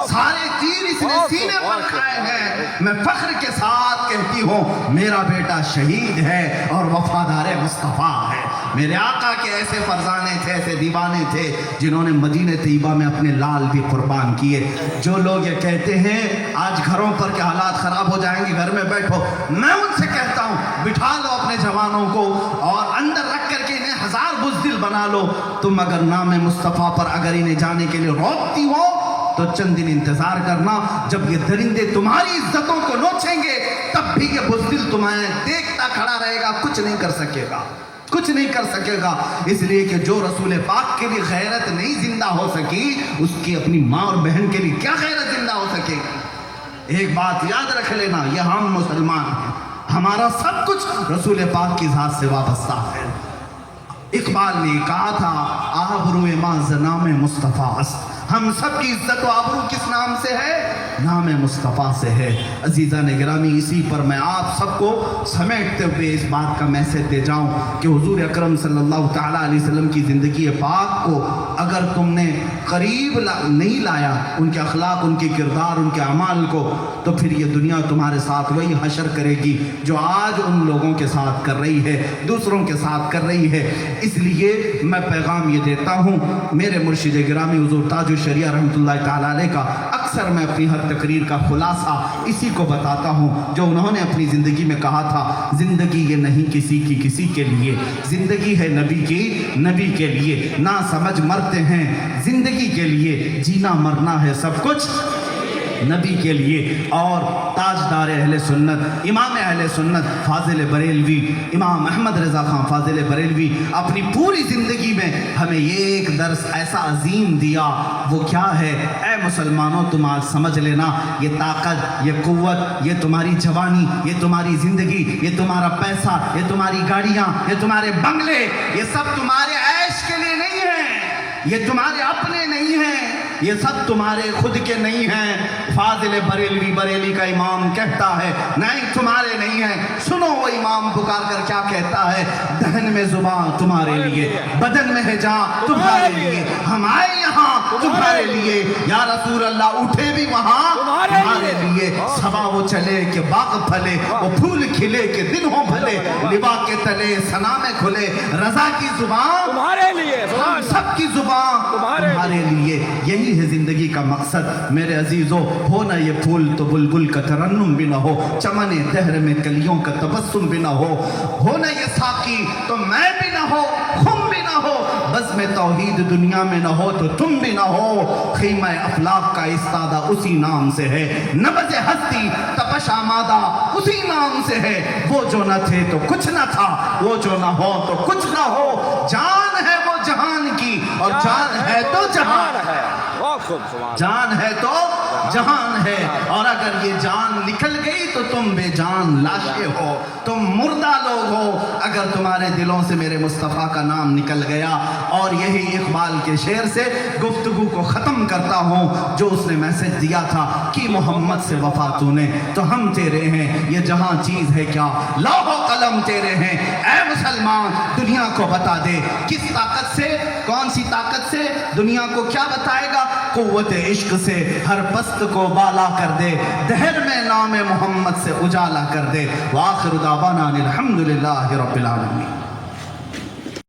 سارے تیر اس نے سینے پر کھائے ہیں. میں فخر کے ساتھ کہتی ہوں میرا بیٹا شہید ہے اور وفادار مصطفیٰ ہے. میرے آقا کے ایسے فرزانے تھے، ایسے دیوانے تھے جنہوں نے مدینہ طیبہ میں اپنے لال بھی قربان کیے. جو لوگ یہ کہتے ہیں آج گھروں پر کے حالات خراب ہو جائیں گے گھر میں بیٹھو، میں ان سے کہتا ہوں بٹھا لو اپنے جوانوں کو اور اندر رکھ کر کے انہیں 1000 بزدل بنا لو. تم اگر نام مصطفیٰ پر اگر انہیں جانے کے لیے روکتی ہو تو چند دن انتظار کرنا، جب یہ درندے تمہاری عزتوں کو نوچیں گے تب بھی یہ بزدل تمہیں دیکھتا کھڑا رہے گا، کچھ نہیں کر سکے گا، کچھ نہیں کر سکے گا. اس لیے کہ جو رسول پاک کے لیے غیرت نہیں زندہ ہو سکی اس کی اپنی ماں اور بہن کے لیے کیا غیرت زندہ ہو سکے گی؟ ایک بات یاد رکھ لینا، یہ ہم مسلمان ہیں، ہمارا سب کچھ رسول پاک کی ذات سے وابستہ ہے. اقبال نے کہا تھا آبرو ما ز نام مصطفیٰ است، ہم سب کی عزت و آبرو کس نام سے ہے؟ نام مصطفیٰ سے ہے. عزیزان گرامی اسی پر میں آپ سب کو سمیٹتے ہوئے اس بات کا میسج دے جاؤں کہ حضور اکرم صلی اللہ تعالیٰ علیہ وسلم کی زندگی پاک کو اگر تم نے قریب نہیں لایا، ان کے اخلاق، ان کے کردار، ان کے اعمال کو، تو پھر یہ دنیا تمہارے ساتھ وہی حشر کرے گی جو آج ان لوگوں کے ساتھ کر رہی ہے، دوسروں کے ساتھ کر رہی ہے. اس لیے میں پیغام یہ دیتا ہوں میرے مرشد گرامی حضور تاج الشریعہ رحمۃ اللہ تعالیٰ علیہ کا. اکثر میں اپنی ہر تقریر کا خلاصہ اسی کو بتاتا ہوں جو انہوں نے اپنی زندگی میں کہا تھا، زندگی یہ نہیں کسی کی کسی کے لیے، زندگی ہے نبی کی نبی کے لیے. نہ سمجھ مرتے ہیں زندگی کے لیے، جینا مرنا ہے سب کچھ نبی کے لیے. اور تاجدار اہل سنت، امام اہل سنت فاضل بریلوی، امام احمد رضا خان فاضل بریلوی اپنی پوری زندگی میں ہمیں یہ ایک درس ایسا عظیم دیا. وہ کیا ہے؟ اے مسلمانوں تم آج سمجھ لینا، یہ طاقت، یہ قوت، یہ تمہاری جوانی، یہ تمہاری زندگی، یہ تمہارا پیسہ، یہ تمہاری گاڑیاں، یہ تمہارے بنگلے، یہ سب تمہارے عیش کے لیے نہیں ہیں، یہ تمہارے اپنے نہیں ہیں. یہ سب تمہارے خود کے نہیں ہیں۔ فاضل بریلوی بریلی کا امام کہتا ہے نہیں تمہارے نہیں ہیں۔ سنو وہ امام پکار کر کیا کہتا ہے، دہن میں زبان تمہارے لیے، بدن میں ہے جان تمہارے لیے، ہم آئے یہاں تمہارے لیے، یا رسول اللہ اٹھے بھی وہاں تمہارے لیے۔ صبا وہ چلے کہ باغ پھلے، وہ پھول کھلے کہ دن ہو بھلے، لبا کے تلے ثنا میں کھلے، رضا کی زبان تمہارے لیے، ہم سب کی زبان تمہارے لیے۔ یہی ہے زندگی کا مقصد میرے عزیزو، ہو نہ یہ پھول تو بلبل کا ترنم بھی نہ ہو، چمن دہر میں کلیوں کا تبسم بھی نہ ہو نہ یہ ساقی تو میں بھی نہ ہو، خم بھی نہ ہو، بس میں توحید دنیا میں نہ ہو تو تم بھی نہ ہو۔ خیمہ افلاق کا استادہ اسی نام سے ہے، نبض ہستی تپش آمادہ اسی نام سے ہے۔ وہ جو نہ تھے تو کچھ نہ تھا، وہ جو نہ ہو تو کچھ نہ ہو، جان ہے وہ جہان کی اور جان ہے تو جہان ہے، بہت خوب، سبحان جان ہے تو جہان ہے، اور اگر یہ جان نکل گئی تو تم بے جان لاشیں ہو، تم مردہ لوگ ہو اگر تمہارے دلوں سے میرے مصطفیٰ کا نام نکل گیا۔ اور یہی اقبال کے شعر سے گفتگو کو ختم کرتا ہوں، جو اس نے میسج دیا تھا کہ محمد سے وفا تو نے تو ہم تیرے ہیں، یہ جہاں چیز ہے کیا لوح و قلم تیرے ہیں۔ اے مسلمان دنیا کو بتا دے کس طاقت سے، کون سی طاقت سے، دنیا کو کیا بتائے گا، قوت عشق سے ہر پست کو بالا کر دے، دہر میں نام محمد سے اجالا کر دے۔ وآخر دعوانا الحمدللہ رب العالمین۔